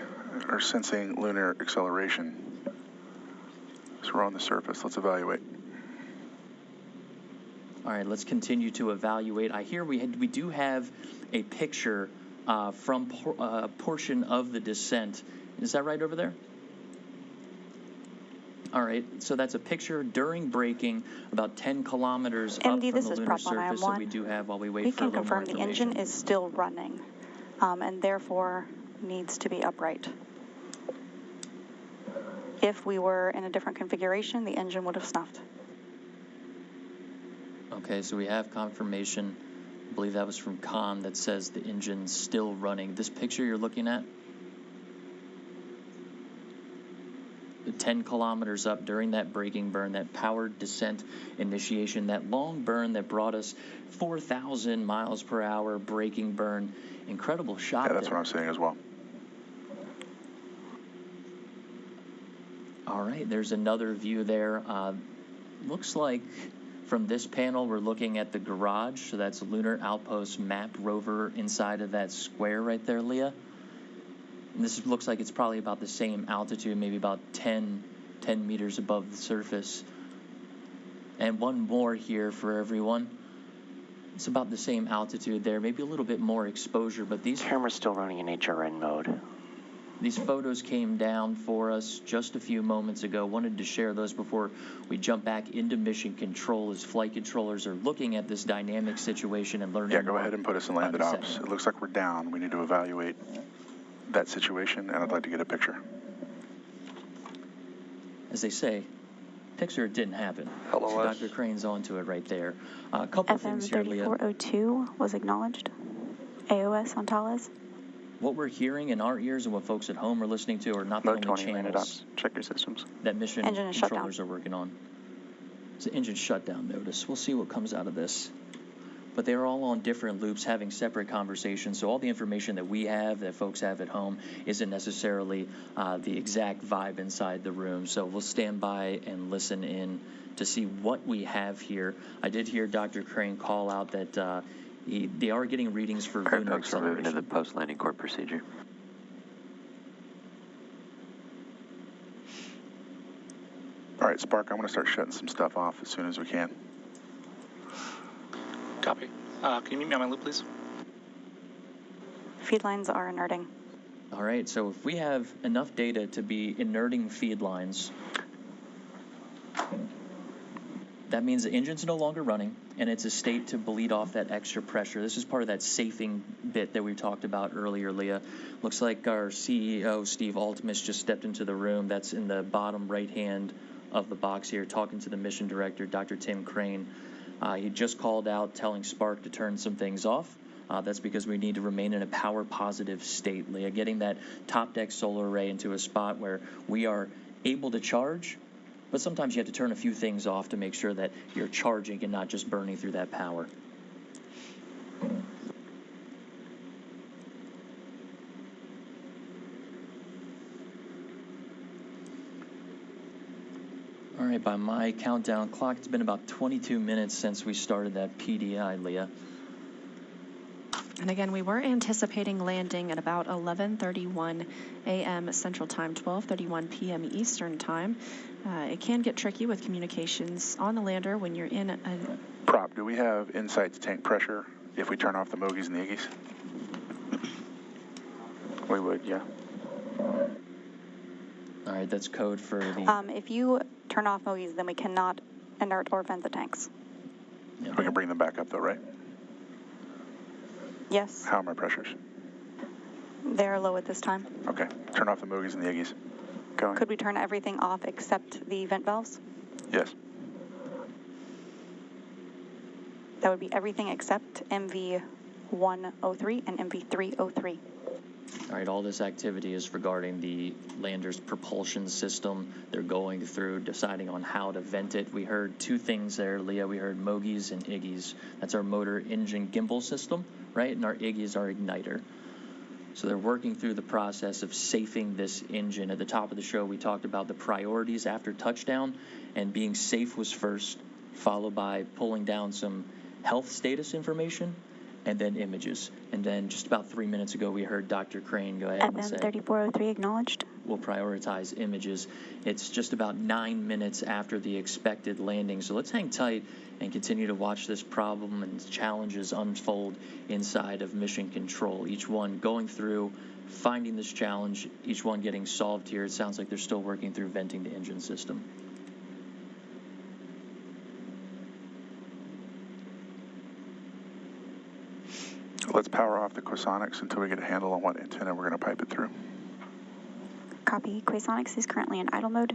are sensing lunar acceleration. So we're on the surface. Let's evaluate. All right, let's continue to evaluate. I hear we do have a picture from a portion of the descent. Is that right over there? All right, so that's a picture during braking, about 10 kilometers up from the lunar surface that we do have while we wait for a little more information. We can confirm the engine is still running and therefore needs to be upright. If we were in a different configuration, the engine would have snuffed. Okay, so we have confirmation. I believe that was from Con that says the engine's still running. This picture you're looking at, the 10 kilometers up during that braking burn, that powered descent initiation, that long burn that brought us 4,000 miles per hour braking burn. Incredible shot. Yeah, that's what I'm saying as well. All right, there's another view there. Looks like from this panel, we're looking at the garage. So that's Lunar Outpost Map rover inside of that square right there, Leah. And this looks like it's probably about the same altitude, maybe about 10 meters above the surface. And one more here for everyone. It's about the same altitude there, maybe a little bit more exposure, but these... Camera's still running in HRN mode. These photos came down for us just a few moments ago. Wanted to share those before we jump back into Mission Control as flight controllers are looking at this dynamic situation and learning. Yeah, go ahead and put us in landed ops. It looks like we're down. We need to evaluate that situation, and I'd like to get a picture. As they say, picture it didn't happen. LOS. Dr. Crane's onto it right there. A couple things here, Leah. FM3402 was acknowledged. AOS on Thales. What we're hearing in our ears and what folks at home are listening to are not the only channels. Check your systems. That mission controllers are working on. It's an engine shutdown notice. We'll see what comes out of this. But they're all on different loops, having separate conversations. So all the information that we have, that folks have at home, isn't necessarily the exact vibe inside the room. So we'll stand by and listen in to see what we have here. I did hear Dr. Crane call out that They are getting readings for lunar Folks are moving to acceleration. the post-landing court procedure. All right, Spark, I'm going to start shutting some stuff off as soon as we can. Copy. Can you meet me on my loop, please? Feed lines are inerting. All right, so if we have enough data to be inerting feed lines, that means the engine's no longer running, and it's a state to bleed off that extra pressure. This is part of that safing bit that we talked about earlier, Leah. Looks like our CEO, Steve Altimus, just stepped into the room. That's in the bottom right hand of the box here, talking to the mission director, Dr. Tim Crane. He just called out telling Spark to turn some things off. That's because we need to remain in a power-positive state, Leah, getting that top-deck solar array into a spot where we are able to charge, but sometimes you have to turn a few things off to make sure that you're charging and not just burning through that power. All right, by my countdown clock, it's been about 22 minutes since we started that PDI, Leah. And again, we were anticipating landing at about 11:31 a.m. Central Time, 12:31 p.m. Eastern Time. It can get tricky with communications on the lander when you're in a... Prop, do we have insight to tank pressure if we turn off the Mogies and the Iggies? We would, yeah. All right, that's code for the... If you turn off Mogies, then we cannot inert or vent the tanks. We can bring them back up, though, right? Yes. How are my pressures? They're low at this time. Okay. Turn off the Mogies and the Iggies. Going. Could we turn everything off except the vent valves? Yes. That would be everything except MV103 and MV303. All right, all this activity is regarding the lander's propulsion system. They're going through deciding on how to vent it. We heard two things there, Leah. We heard Mogies and Iggies. That's our motor engine gimbal system, right? And our Iggies are igniter. So they're working through the process of safing this engine. At the top of the show, we talked about the priorities after touchdown, and being safe was first, followed by pulling down some health status information, and then images. And then just about 3 minutes ago, we heard Dr. Crane go ahead and say, FM3403 acknowledged. We'll prioritize images. It's just about 9 minutes after the expected landing. So let's hang tight and continue to watch this problem and challenges unfold inside of Mission Control. Each one going through, finding this challenge, each one getting solved here. It sounds like they're still working through venting the engine system. Let's power off the Quasonics until we get a handle on what antenna we're going to pipe it through. Copy. Quasonics is currently in idle mode.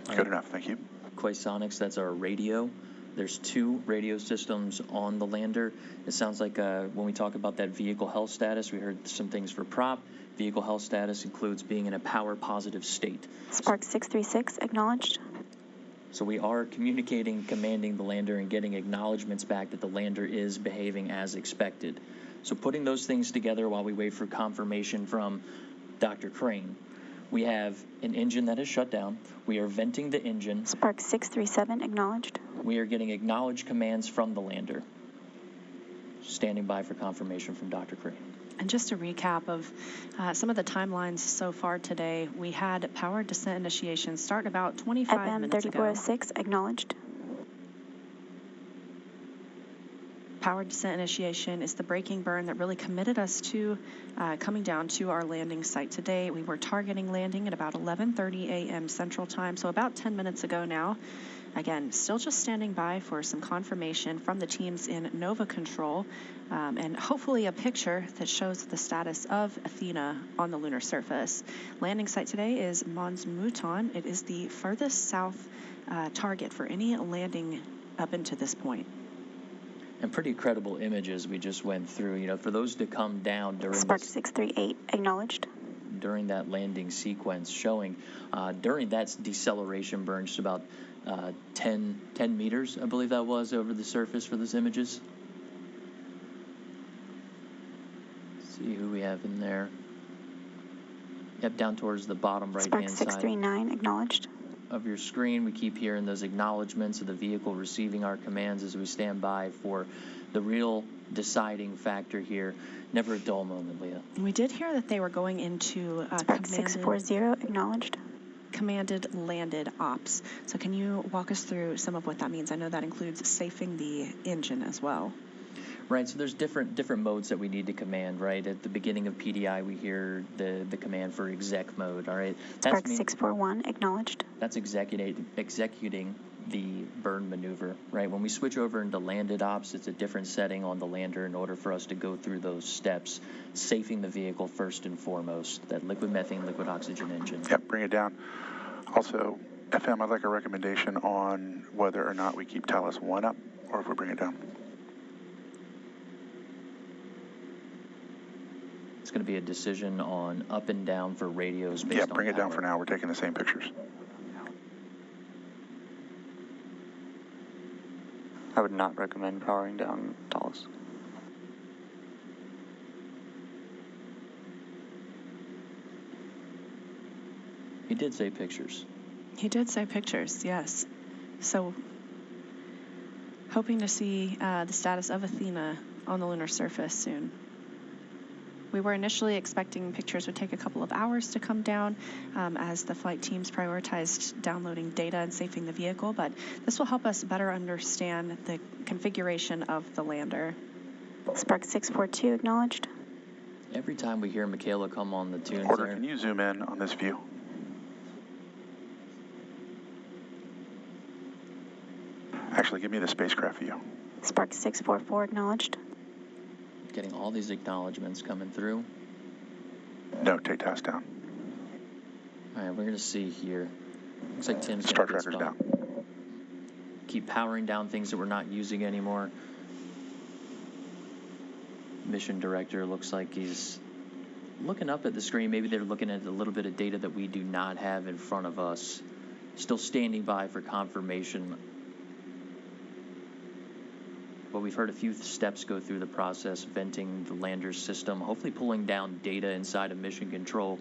Good enough, thank you. Quasonics, that's our radio. There's two radio systems on the lander. It sounds like when we talk about that vehicle health status, we heard some things for prop. Vehicle health status includes being in a power-positive state. Spark 636 acknowledged. So we are communicating, commanding the lander, and getting acknowledgments back that the lander is behaving as expected. So putting those things together while we wait for confirmation from Dr. Crane. We have an engine that is shut down. We are venting the engine. Spark 637 acknowledged. We are getting acknowledged commands from the lander. Standing by for confirmation from Dr. Crane. And just a recap of some of the timelines so far today, we had power descent initiation start about 25 minutes ago. FM3406 acknowledged. Power descent initiation is the braking burn that really committed us to coming down to our landing site today. We were targeting landing at about 11:30 a.m. Central Time, so about 10 minutes ago now. Again, still just standing by for some confirmation from the teams in Nova Control, and hopefully a picture that shows the status of Athena on the lunar surface. Landing site today is Mons Mouton. It is the furthest south target for any landing up into this point. And pretty credible images we just went through. You know, for those to come down during Spark 638 acknowledged. During that landing sequence, showing during that deceleration burn, just about 10 meters, I believe that was, over the surface for those images. Let's see who we have in there. Yep, down towards the bottom right-hand side. Spark 639 acknowledged. Of your screen, we keep hearing those acknowledgments of the vehicle receiving our commands as we stand by for the real deciding factor here. Never a dull moment, Leah. We did hear that they were going into Spark 640 acknowledged. commanded landed ops. So can you walk us through some of what that means? I know that includes safing the engine as well. Right, so there's different modes that we need to command, right? At the beginning of PDI, we hear the command for exec mode, all right? Spark 641 acknowledged. That's executing the burn maneuver, right? When we switch over into landed ops, it's a different setting on the lander in order for us to go through those steps, safing the vehicle first and foremost, that liquid methane, liquid oxygen engine. Yep, bring it down. Also, FM, I'd like a recommendation on whether or not we keep Thales 1 up or if we bring it down. It's going to be a decision on up and down for radios based on bring it down power. for now. We're taking the same pictures. I would not recommend powering down Thales. He did say pictures. He did say pictures, yes. So hoping to see the status of Athena on the lunar surface soon. We were initially expecting pictures would take a couple of hours to come down as the flight teams prioritized downloading data and safing the vehicle, but this will help us better understand the configuration of the lander. Spark 642 acknowledged. Every time we hear Michaela come on the tunes Order, there. can you zoom in on this view? Actually, give me the spacecraft view. Spark 644 acknowledged. Getting all these acknowledgements coming through. No, take task down. All right, we're going to see here. Looks like Tim's Star going to tracker's down. Keep powering down things that we're not using anymore. Mission director looks like he's looking up at the screen. Maybe they're looking at a little bit of data that we do not have in front of us. Still standing by for confirmation. But we've heard a few steps go through the process, venting the lander's system, hopefully pulling down data inside of mission control,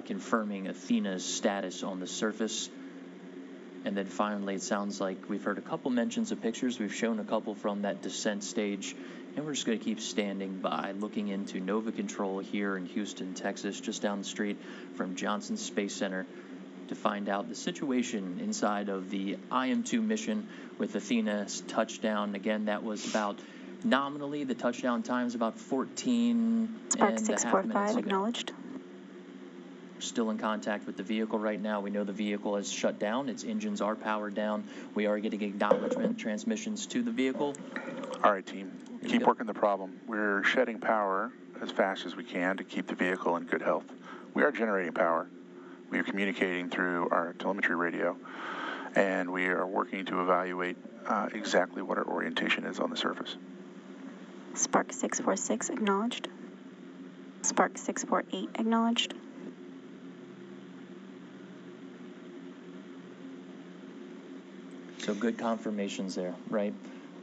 confirming Athena's status on the surface. And then finally, it sounds like we've heard a couple mentions of pictures. We've shown a couple from that descent stage. And we're just going to keep standing by, looking into Nova Control here in Houston, Texas, just down the street from Johnson Space Center, to find out the situation inside of the IM-2 mission with Athena's touchdown. Again, that was about, nominally, the touchdown time is about 14 Spark and a half 645 minutes ago. acknowledged. We're still in contact with the vehicle right now. We know the vehicle has shut down. Its engines are powered down. We are getting acknowledgement transmissions to the vehicle. All right, team, keep working the problem. We're shedding power as fast as we can to keep the vehicle in good health. We are generating power. We are communicating through our telemetry radio, and we are working to evaluate exactly what our orientation is on the surface. Spark 646 acknowledged. Spark 648 acknowledged. So good confirmations there, right?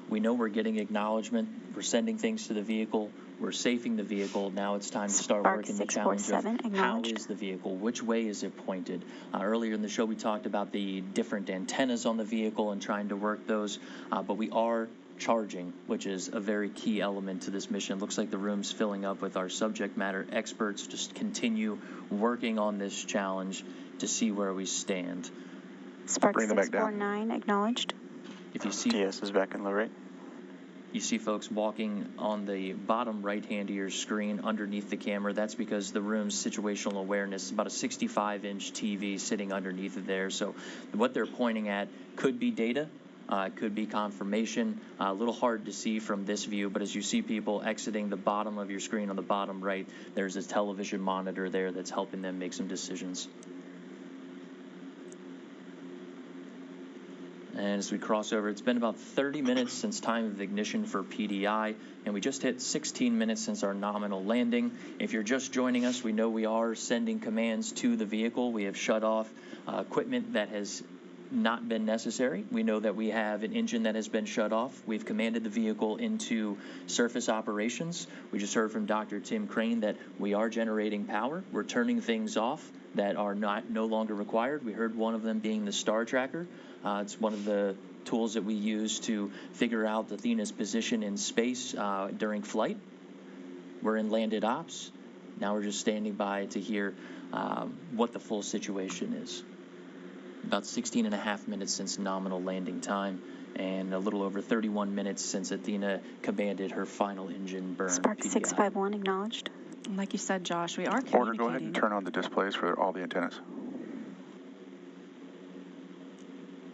We know we're getting acknowledgement. We're sending things to the vehicle. We're safing the vehicle. Now it's time to start working the challenge of how is the vehicle, which way is it pointed. Earlier in the show, we talked about the different antennas on the vehicle and trying to work those, but we are charging, which is a very key element to this mission. Looks like the room's filling up with our subject matter experts. Just continue working on this challenge to see where we stand. Spark 649 acknowledged. If you see DS is back in low rate. You see folks walking on the bottom right-hand of your screen underneath the camera. That's because the room's situational awareness is about a 65-inch TV sitting underneath of there. So what they're pointing at could be data, could be confirmation. A little hard to see from this view, but as you see people exiting the bottom of your screen on the bottom right, there's a television monitor there that's helping them make some decisions. And as we cross over, it's been about 30 minutes since time of ignition for PDI, and we just hit 16 minutes since our nominal landing. If you're just joining us, we know we are sending commands to the vehicle. We have shut off equipment that has not been necessary. We know that we have an engine that has been shut off. We've commanded the vehicle into surface operations. We just heard from Dr. Tim Crane that we are generating power. We're turning things off that are no longer required. We heard one of them being the star tracker. It's one of the tools that we use to figure out Athena's position in space during flight. We're in landed ops. Now we're just standing by to hear what the full situation is. About 16 and a half minutes since nominal landing time, and a little over 31 minutes since Athena commanded her final engine burn. Spark PDI. 651 acknowledged. Like you said, Josh, we are Order, communicating. go ahead and turn on the displays for all the antennas.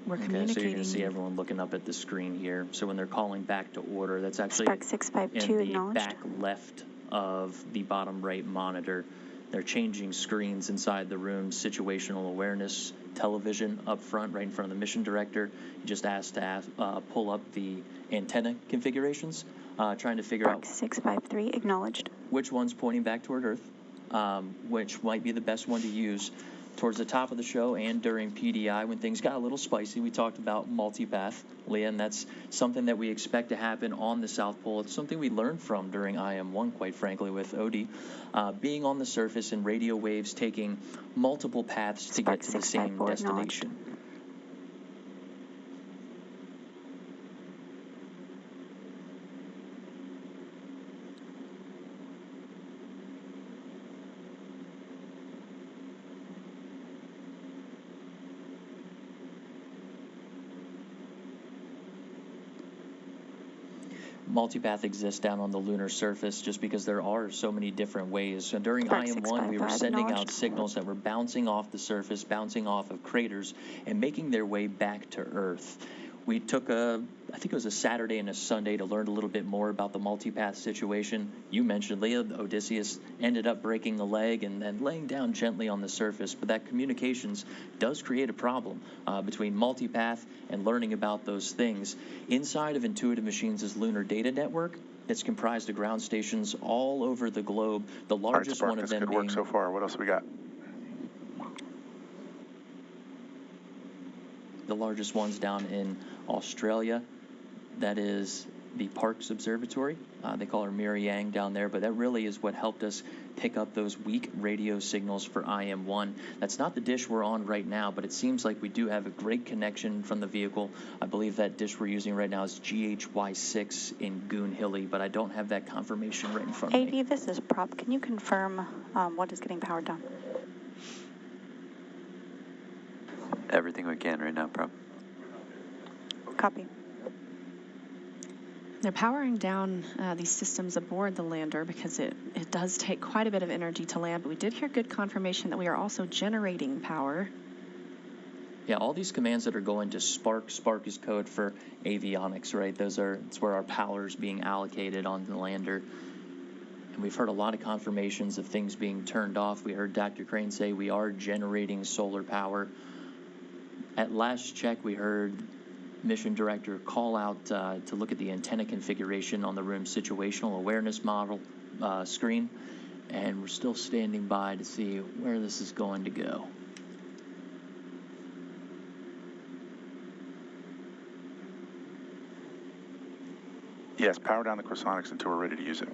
We're Okay, communicating. so you can see everyone looking up at the screen here. So when they're calling back to order, that's actually Spark 652 in the acknowledged. back left of the bottom right monitor. They're changing screens inside the room. Situational awareness television up front, right in front of the mission director. You just asked to pull up the antenna configurations, trying to figure out 653 acknowledged. which one's pointing back toward Earth, which might be the best one to use. Towards the top of the show and during PDI, when things got a little spicy, we talked about multipath, Leah, and that's something that we expect to happen on the South Pole. It's something we learned from during IM-1, quite frankly, with Odie. Being on the surface and radio waves taking multiple paths to get to the same destination. Multipath exists down on the lunar surface just because there are so many different ways. So during IM-1, we were sending out signals that were bouncing off the surface, bouncing off of craters, and making their way back to Earth. We took I think it was a Saturday and a Sunday to learn a little bit more about the multipath situation. You mentioned, Leah, Odysseus ended up breaking a leg and then laying down gently on the surface, but that communications does create a problem between multipath and learning about those things. Inside of Intuitive Machines' Lunar Data Network, it's comprised of ground stations all over the globe, the largest one of them being... Good work so far. What else we got? The largest one's down in Australia. That is the Parkes Observatory. They call her Mary Yang down there, but that really is what helped us pick up those weak radio signals for IM-1. That's not the dish we're on right now, but it seems like we do have a great connection from the vehicle. I believe that dish we're using right now is GHY6 in Goon Hilly, but I don't have that confirmation right in front of me. AD, this is Prop. Can you confirm what is getting powered down? Everything we can right now, Prop. Copy. They're powering down these systems aboard the lander because it does take quite a bit of energy to land, but we did hear good confirmation that we are also generating power. Yeah, all these commands that are going to Spark is code for avionics, right? It's where our power is being allocated on the lander. And we've heard a lot of confirmations of things being turned off. We heard Dr. Crane say we are generating solar power. At last check, we heard mission director call out to look at the antenna configuration on the room's situational awareness model screen, and we're still standing by to see where this is going to go. Yes, power down the chrosonics until we're ready to use it.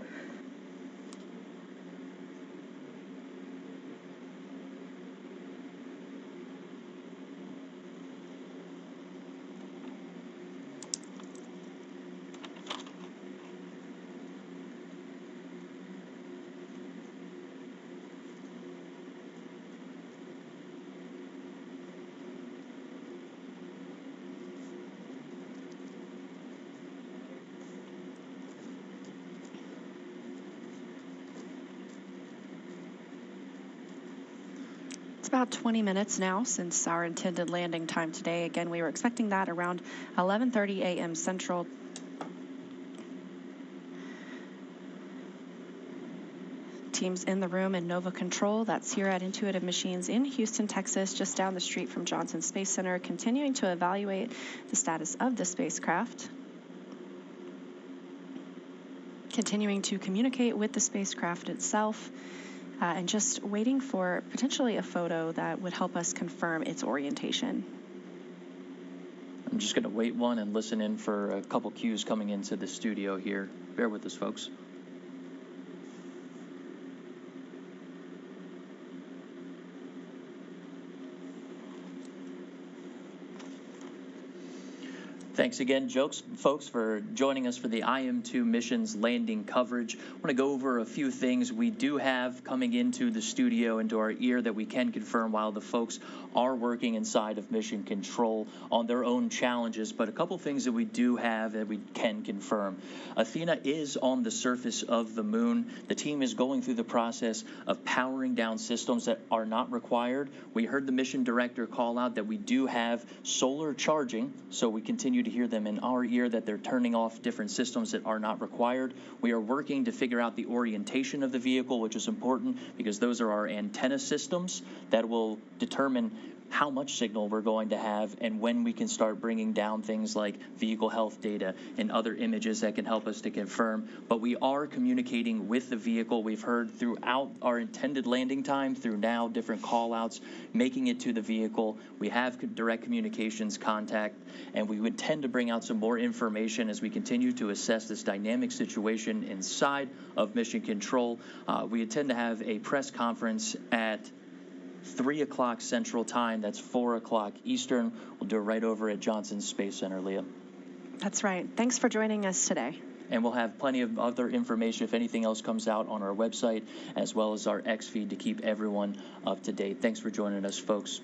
It's about 20 minutes now since our intended landing time today. Again, we were expecting that around 11:30 a.m. Central. Teams in the room in Nova Control, that's here at Intuitive Machines in Houston, Texas, just down the street from Johnson Space Center, continuing to evaluate the status of the spacecraft. Continuing to communicate with the spacecraft itself. And just waiting for potentially a photo that would help us confirm its orientation. I'm just going to wait one and listen in for a couple cues coming into the studio here. Bear with us, folks. Thanks again, folks, for joining us for the IM-2 missions landing coverage. I want to go over a few things we do have coming into the studio, into our ear, that we can confirm while the folks are working inside of Mission Control on their own challenges, but a couple things that we do have that we can confirm. Athena is on the surface of the moon. The team is going through the process of powering down systems that are not required. We heard the mission director call out that we do have solar charging, so we continue to hear them in our ear that they're turning off different systems that are not required. We are working to figure out the orientation of the vehicle, which is important because those are our antenna systems that will determine how much signal we're going to have and when we can start bringing down things like vehicle health data and other images that can help us to confirm. But we are communicating with the vehicle. We've heard throughout our intended landing time, through now, different call outs, making it to the vehicle. We have direct communications contact, and we would tend to bring out some more information as we continue to assess this dynamic situation inside of Mission Control. We intend to have a press conference at 3 o'clock Central Time. That's 4 o'clock Eastern. We'll do it right over at Johnson Space Center, Leah. That's right. Thanks for joining us today. And we'll have plenty of other information if anything else comes out on our website, as well as our X feed to keep everyone up to date. Thanks for joining us, folks.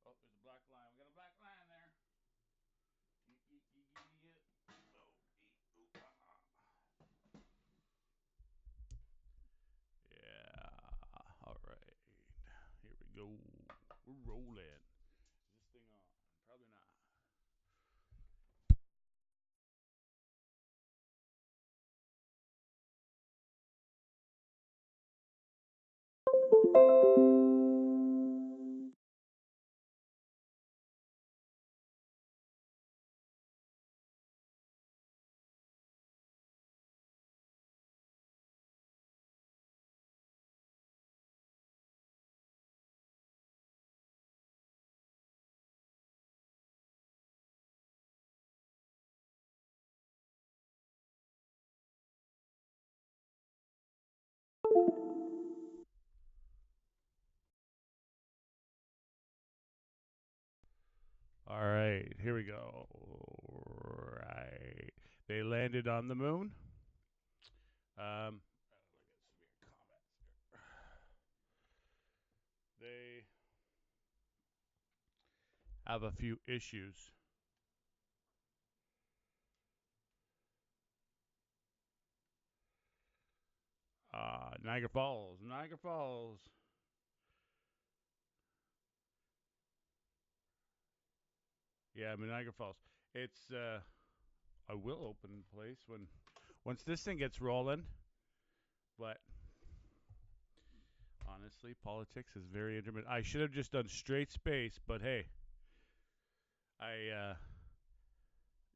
Oh, there's a black line. We got a black line there. Yeah. All right. Here we go. We're rolling. Is this thing on? Probably not. All right, here we go. Right, they landed on the moon. They have a few issues. Niagara Falls, Niagara Falls. Yeah, I mean Niagara Falls. It's I will open the place once this thing gets rolling. But honestly, politics is very intermittent. I should have just done straight space, but hey,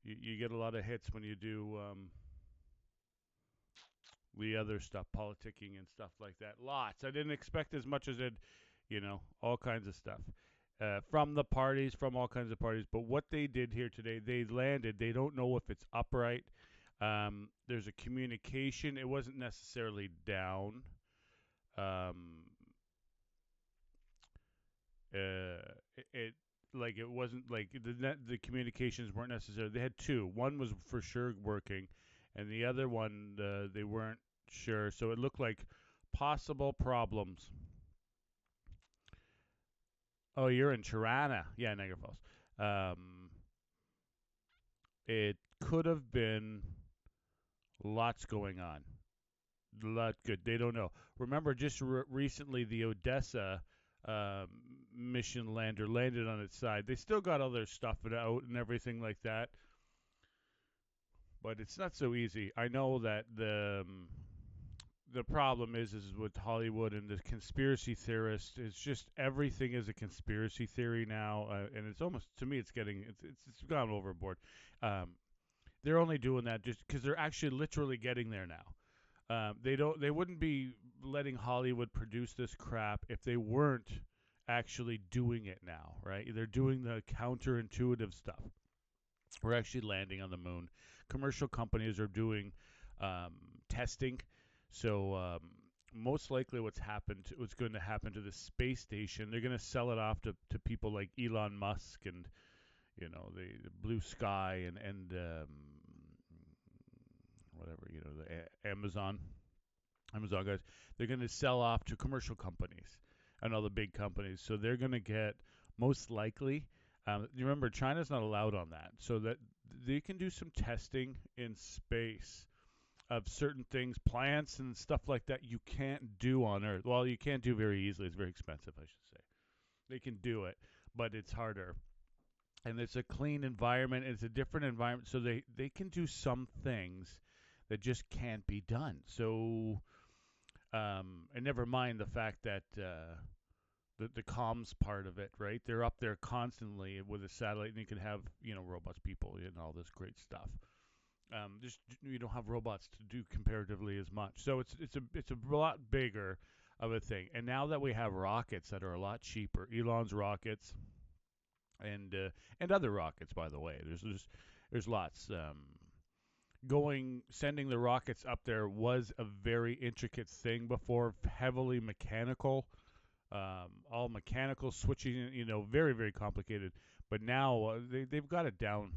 You get a lot of hits when you do the other stuff, politicking and stuff like that. Lots. I didn't expect as much as it, all kinds of stuff. From the parties, from all kinds of parties. But what they did here today, they landed. They don't know if it's upright. There's a communication. It wasn't necessarily down. It it wasn't like the communications weren't necessary. They had two. One was for sure working, and the other one they weren't sure. So it looked like possible problems. Oh, you're in Tirana. Yeah, Niagara Falls. It could have been lots going on. Lot good. They don't know. Remember, just recently the Odessa mission lander landed on its side. They still got all their stuff out and everything like that, but it's not so easy. I know that the problem is with Hollywood and the conspiracy theorists. It's just everything is a conspiracy theory now, and it's almost, to me, it's gone overboard. They're only doing that just because they're actually literally getting there now. They wouldn't be letting Hollywood produce this crap if they weren't actually doing it now, right? They're doing the counterintuitive stuff. We're actually landing on the moon. Commercial companies are doing testing. So most likely what's going to happen to the space station, they're going to sell it off to people like Elon Musk and, the Blue Sky and whatever, the Amazon guys. They're going to sell off to commercial companies and all the big companies. So they're going to get, most likely, you remember, China's not allowed on that. So that they can do some testing in space of certain things, plants and stuff like that you can't do on Earth. Well, you can't do very easily. It's very expensive, I should say. They can do it, but it's harder. And it's a clean environment. It's a different environment. So they can do some things that just can't be done. So, and never mind the fact that the comms part of it, right? They're up there constantly with a satellite, and you can have, robots, people, and all this great stuff. Just you don't have robots to do comparatively as much. So it's a lot bigger of a thing. And now that we have rockets that are a lot cheaper, Elon's rockets, and other rockets, by the way, there's lots. Sending the rockets up there was a very intricate thing before, heavily mechanical, all mechanical switching, very, very complicated. But now they've got it down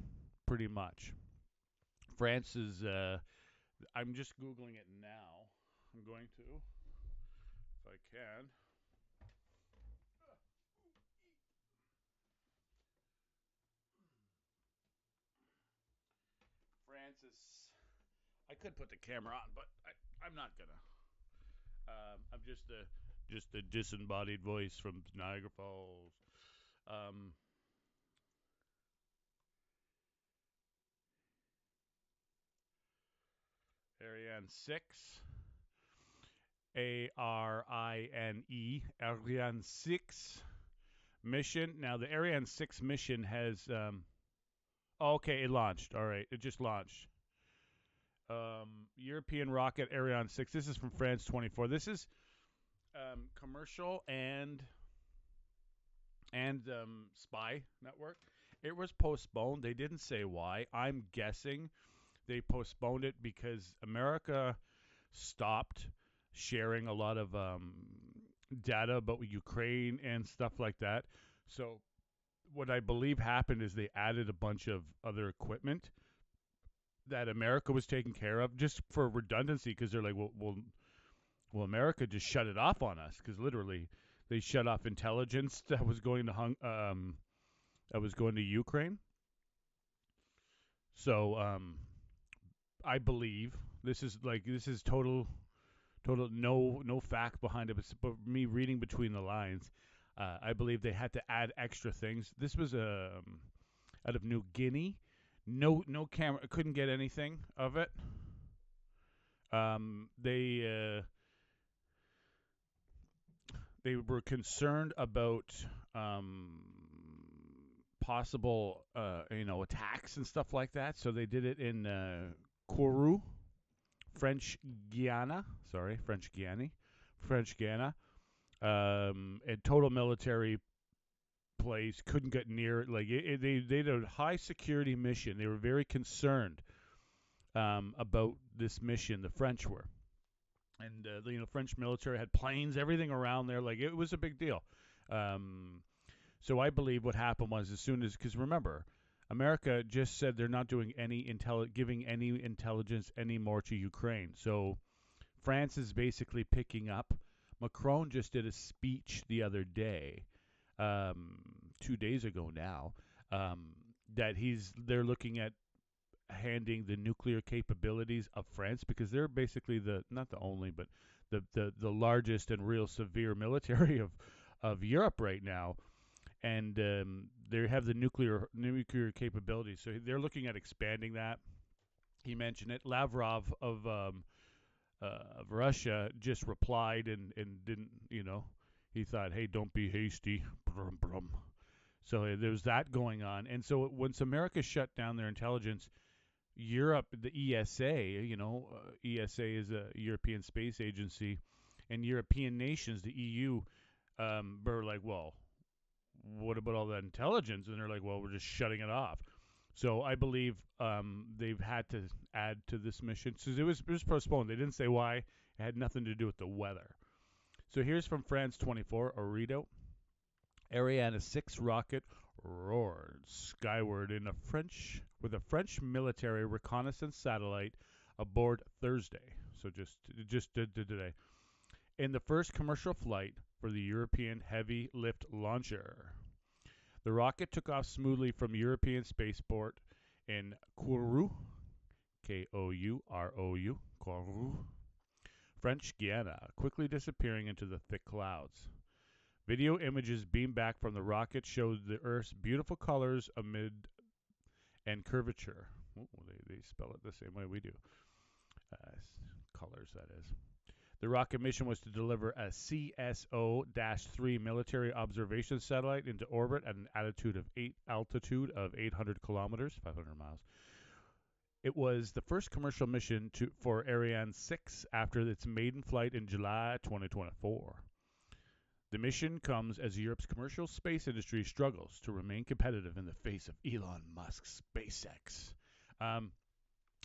pretty much. France is, I'm just Googling it now. I'm going to, if I can. France is, I could put the camera on, but I'm not gonna. I'm just a disembodied voice from Niagara Falls. Ariane 6. A-R-I-N-E. Ariane 6 mission. Now, the Ariane 6 mission has... okay, it launched. All right, it just launched. European rocket Ariane 6. This is from France 24. This is commercial and spy network. It was postponed. They didn't say why. I'm guessing they postponed it because America stopped sharing a lot of data about Ukraine and stuff like that. So what I believe happened is they added a bunch of other equipment that America was taking care of just for redundancy, because they're like, well, America just shut it off on us, because literally they shut off intelligence that was going to Ukraine. So I believe this is total no fact behind it, but me reading between the lines, I believe they had to add extra things. This was out of New Guinea. No camera, couldn't get anything of it. They were concerned about possible, attacks and stuff like that. So they did it in Kourou, French Guiana. A total military place, couldn't get near it. Like they did a high security mission. They were very concerned about this mission. The French were, and the French military had planes, everything around there. Like it was a big deal. So I believe what happened was because remember, America just said they're not doing giving any intelligence anymore to Ukraine. So France is basically picking up. Macron just did a speech the other day, 2 days ago now, that they're looking at handing the nuclear capabilities of France, because they're basically not the only, but the largest and real severe military of Europe right now. And they have the nuclear capabilities, so they're looking at expanding that. He mentioned it. Lavrov of Russia just replied and didn't, he thought, hey, don't be hasty. Brum, brum. So there's that going on. And so once America shut down their intelligence, Europe, the ESA, ESA is a European Space Agency, and European nations, the EU, were like, well, what about all that intelligence? And they're like, well, we're just shutting it off. So I believe they've had to add to this mission. So it was postponed. They didn't say why. It had nothing to do with the weather. So here's from France 24, Orido. Ariane 6 rocket roared skyward with a French military reconnaissance satellite aboard Thursday. So just today. In the first commercial flight for the European Heavy Lift Launcher. The rocket took off smoothly from European spaceport in Kourou, Kourou, Kourou, French Guiana, quickly disappearing into the thick clouds. Video images beamed back from the rocket showed the Earth's beautiful colors amid and curvature. Oh, they spell it the same way we do. Colors, that is. The rocket mission was to deliver a CSO-3 military observation satellite into orbit at an altitude of 800 kilometers, 500 miles. It was the first commercial mission for Ariane 6 after its maiden flight in July 2024. The mission comes as Europe's commercial space industry struggles to remain competitive in the face of Elon Musk's SpaceX.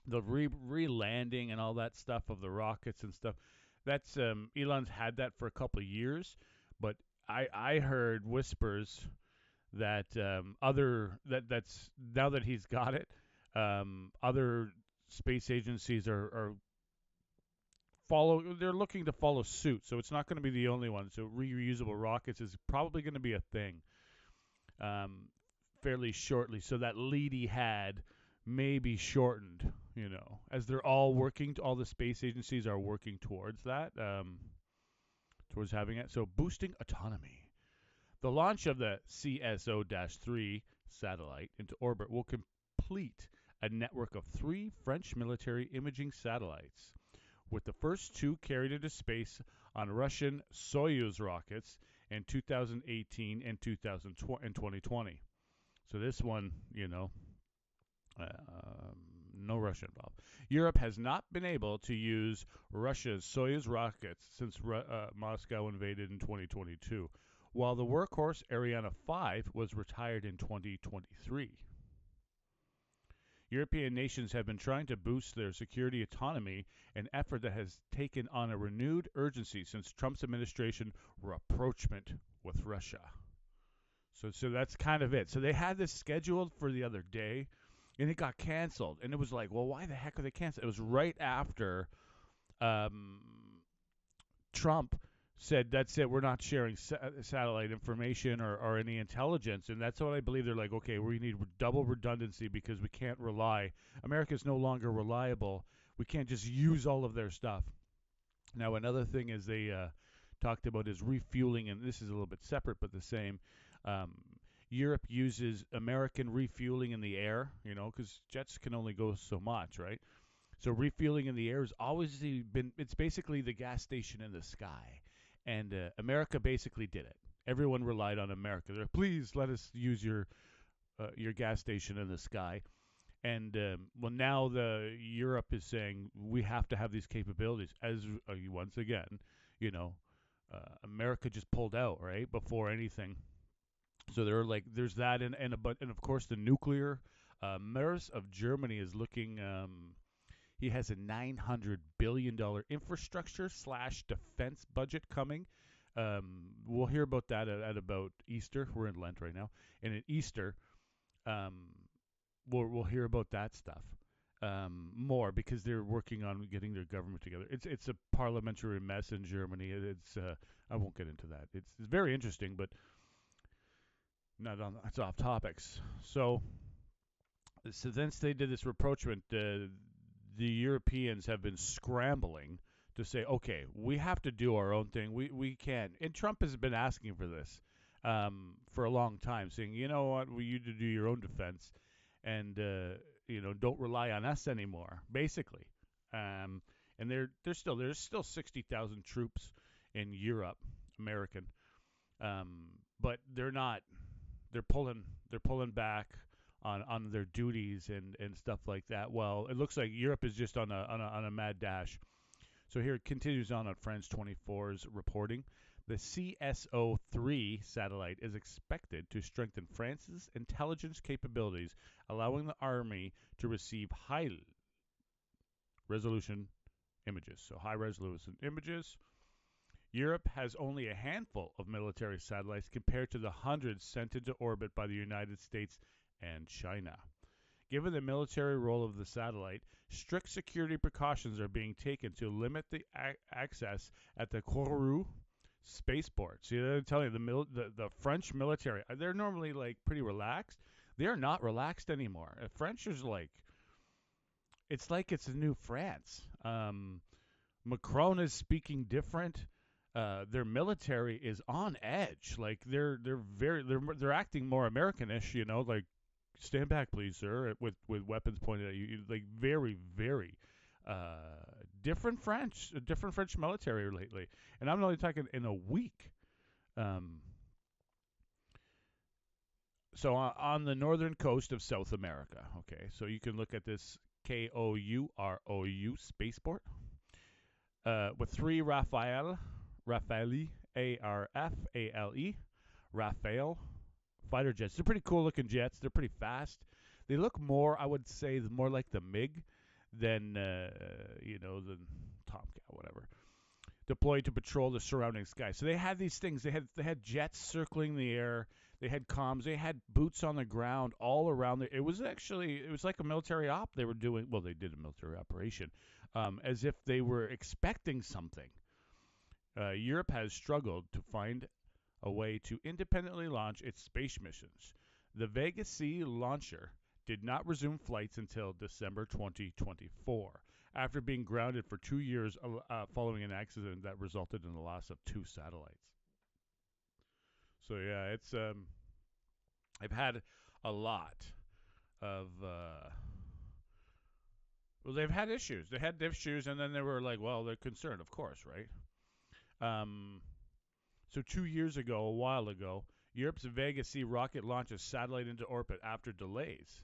The re-landing and all that stuff of the rockets and stuff, that's Elon's had that for a couple of years, but I heard whispers that that's now that he's got it, other space agencies are they're looking to follow suit. So it's not going to be the only one. So reusable rockets is probably going to be a thing fairly shortly. So that lead he had may be shortened, as they're all the space agencies are working towards that, towards having it. So boosting autonomy. The launch of the CSO-3 satellite into orbit will complete a network of 3 French military imaging satellites, with the first 2 carried into space on Russian Soyuz rockets in 2018 and 2020. So this one, no Russia involved. Europe has not been able to use Russia's Soyuz rockets since Moscow invaded in 2022, while the workhorse Ariane 5 was retired in 2023. European nations have been trying to boost their security autonomy, an effort that has taken on a renewed urgency since Trump's administration rapprochement with Russia. So that's kind of it. So they had this scheduled for the other day, and it got canceled. And it was like, well, why the heck are they canceled? It was right after Trump said, that's it, we're not sharing satellite information or any intelligence. And that's what I believe. They're like, okay, we need double redundancy because we can't rely. America's no longer reliable. We can't just use all of their stuff. Now, another thing is they talked about is refueling, and this is a little bit separate but the same. Europe uses American refueling in the air, because jets can only go so much, right? So refueling in the air has always been, it's basically the gas station in the sky. And America basically did it. Everyone relied on America. They're like, please let us use your your gas station in the sky. And well, now Europe is saying we have to have these capabilities. As once again, America just pulled out right before anything. So there's that, and of course the nuclear. Merz of Germany is looking. He has a $900 billion infrastructure / defense budget coming. We'll hear about that at about Easter. We're in Lent right now, and at Easter, we'll hear about that stuff more because they're working on getting their government together. It's a parliamentary mess in Germany. I won't get into that. It's very interesting, but it's off topics. So since they did this rapprochement, the Europeans have been scrambling to say, okay, we have to do our own thing. We can. And Trump has been asking for this for a long time, saying, you know what, you to do your own defense and, don't rely on us anymore, basically. And there's still 60,000 troops in Europe, American, but they're pulling back on their duties and stuff like that. Well, it looks like Europe is just on a mad dash. So here it continues on France 24's reporting. The CSO-3 satellite is expected to strengthen France's intelligence capabilities, allowing the army to receive high-resolution images. So high-resolution images. Europe has only a handful of military satellites compared to the hundreds sent into orbit by the United States and China. Given the military role of the satellite, strict security precautions are being taken to limit the access at the Kourou spaceport. See, I'm telling you, the French military, they're normally pretty relaxed. They're not relaxed anymore. French is it's a new France. Macron is speaking different. Their military is on edge. They're acting more Americanish, stand back, please, sir, with weapons pointed at you. Very, very different French military lately. And I'm only talking in a week. So on the northern coast of South America, okay, so you can look at this Kourou spaceport with 3 Rafale, A-R-F-A-L-E, Rafale fighter jets. They're pretty cool looking jets. They're pretty fast. They look more, I would say, more like the MiG than the Tomcat, whatever. Deployed to patrol the surrounding sky. So they had these things. They had jets circling the air. They had comms. They had boots on the ground all around. It was like a military op they were doing. Well, they did a military operation, as if they were expecting something. Europe has struggled to find a way to independently launch its space missions. The Vega C launcher did not resume flights until December 2024, after being grounded for 2 years following an accident that resulted in the loss of 2 satellites. So yeah, it's I've had a lot of they've had issues. They had issues, and then they were like, well, they're concerned, of course, right? So 2 years ago, a while ago, Europe's Vega C rocket launched a satellite into orbit after delays.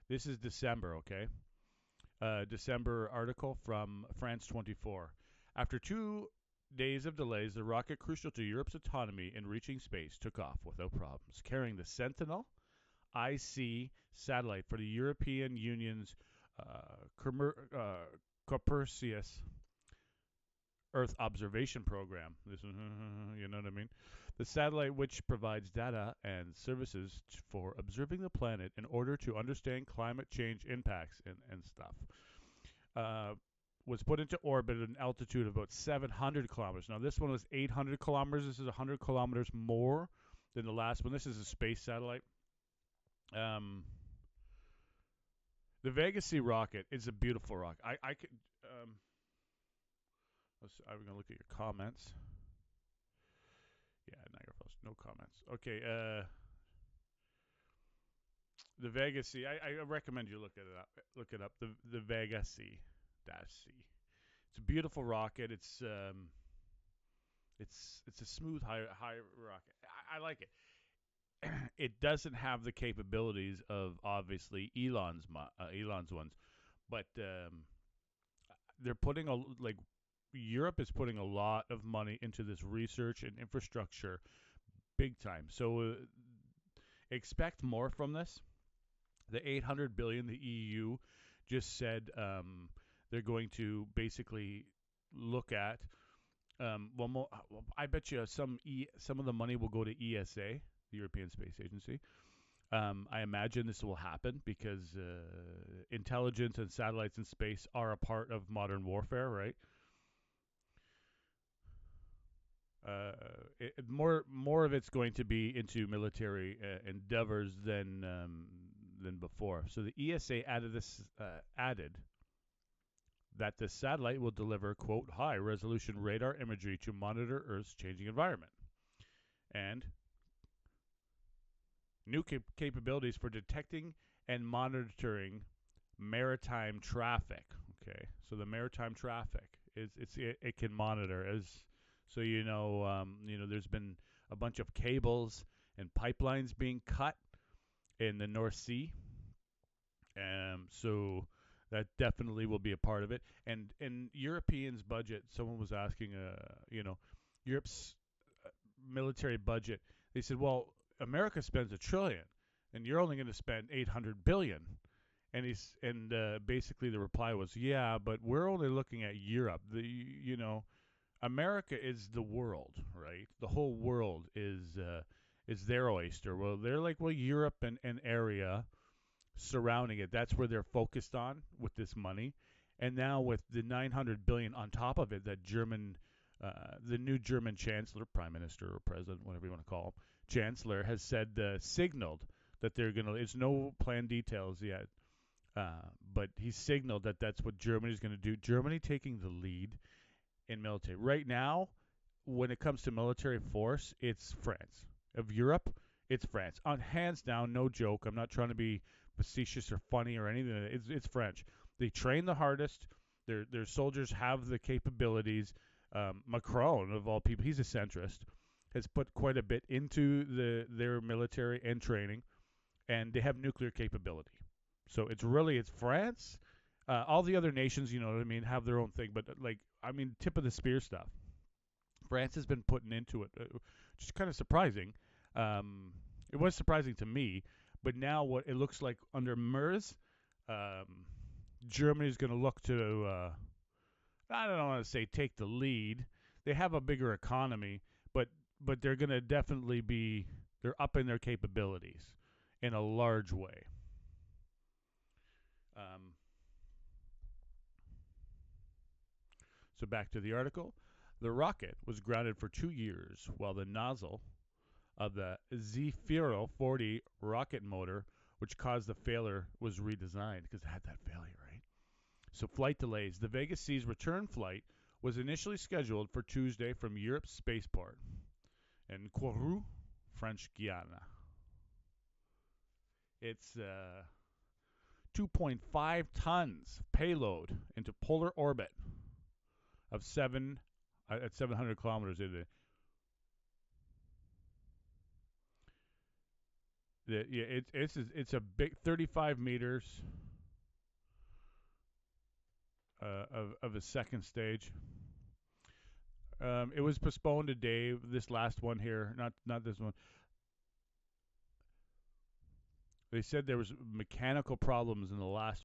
This is December, okay? December article from France 24. After 2 days of delays, the rocket crucial to Europe's autonomy in reaching space took off without problems, carrying the Sentinel IC satellite for the European Union's Copernicus Earth Observation Program. This, you know what I mean? The satellite, which provides data and services for observing the planet in order to understand climate change impacts and stuff, was put into orbit at an altitude of about 700 kilometers. Now, this one was 800 kilometers. This is 100 kilometers more than the last one. This is a space satellite. The Vega C rocket is a beautiful rocket. I could... I'm going to look at your comments. Yeah, Niagara Falls, no comments. Okay, the Vega C. I recommend you look it up. The Vega C -C. It's a beautiful rocket. It's It's a smooth high rocket. I like it. It doesn't have the capabilities of obviously Elon's ones, but they're putting Europe is putting a lot of money into this research and infrastructure, big time. So expect more from this. The 800 billion the EU just said they're going to basically look at. I bet you some of the money will go to ESA, the European Space Agency. I imagine this will happen because intelligence and satellites in space are a part of modern warfare, right? More of it's going to be into military endeavors than before. So the ESA added that the satellite will deliver, quote, high-resolution radar imagery to monitor Earth's changing environment, and new capabilities for detecting and monitoring maritime traffic. Okay, so the maritime traffic it can monitor so there's been a bunch of cables and pipelines being cut in the North Sea, so that definitely will be a part of it. And in Europeans' budget, someone was asking, Europe's military budget. They said, well, America spends $1 trillion, and you're only going to spend $800 billion. And basically the reply was, yeah, but we're only looking at Europe. America is the world, right? The whole world is their oyster. Well, they're like, well, Europe and area surrounding it. That's where they're focused on with this money. And now with the 900 billion on top of it, that the new German chancellor, prime minister or president, whatever you want to call him, chancellor, has signaled that they're going to, it's no plan details yet, but he signaled that that's what Germany is going to do. Germany taking the lead in military. Right now, when it comes to military force, it's France. Of Europe, it's France. On hands down, no joke. I'm not trying to be facetious or funny or anything. It's French. They train the hardest. Their soldiers have the capabilities. Macron, of all people, he's a centrist, has put quite a bit into their military and training, and they have nuclear capability. So it's France. All the other nations, you know what I mean, have their own thing, but tip of the spear stuff. France has been putting into it, which is kind of surprising. It was surprising to me, but now what it looks like under MERS, Germany is going to look to, I don't want to say take the lead. They have a bigger economy, but they're going to definitely they're upping their capabilities in a large way. So back to the article. The rocket was grounded for 2 years while the nozzle of the Zefiro 40 rocket motor, which caused the failure, was redesigned because it had that failure, right? So flight delays. The Vega C's return flight was initially scheduled for Tuesday from Europe's spaceport in Kourou, French Guiana. It's 2.5 tons payload into polar orbit of 700 kilometers. It's a big 35 meters of a second stage. It was postponed a day. This last one here, not this one. They said there was mechanical problems in the last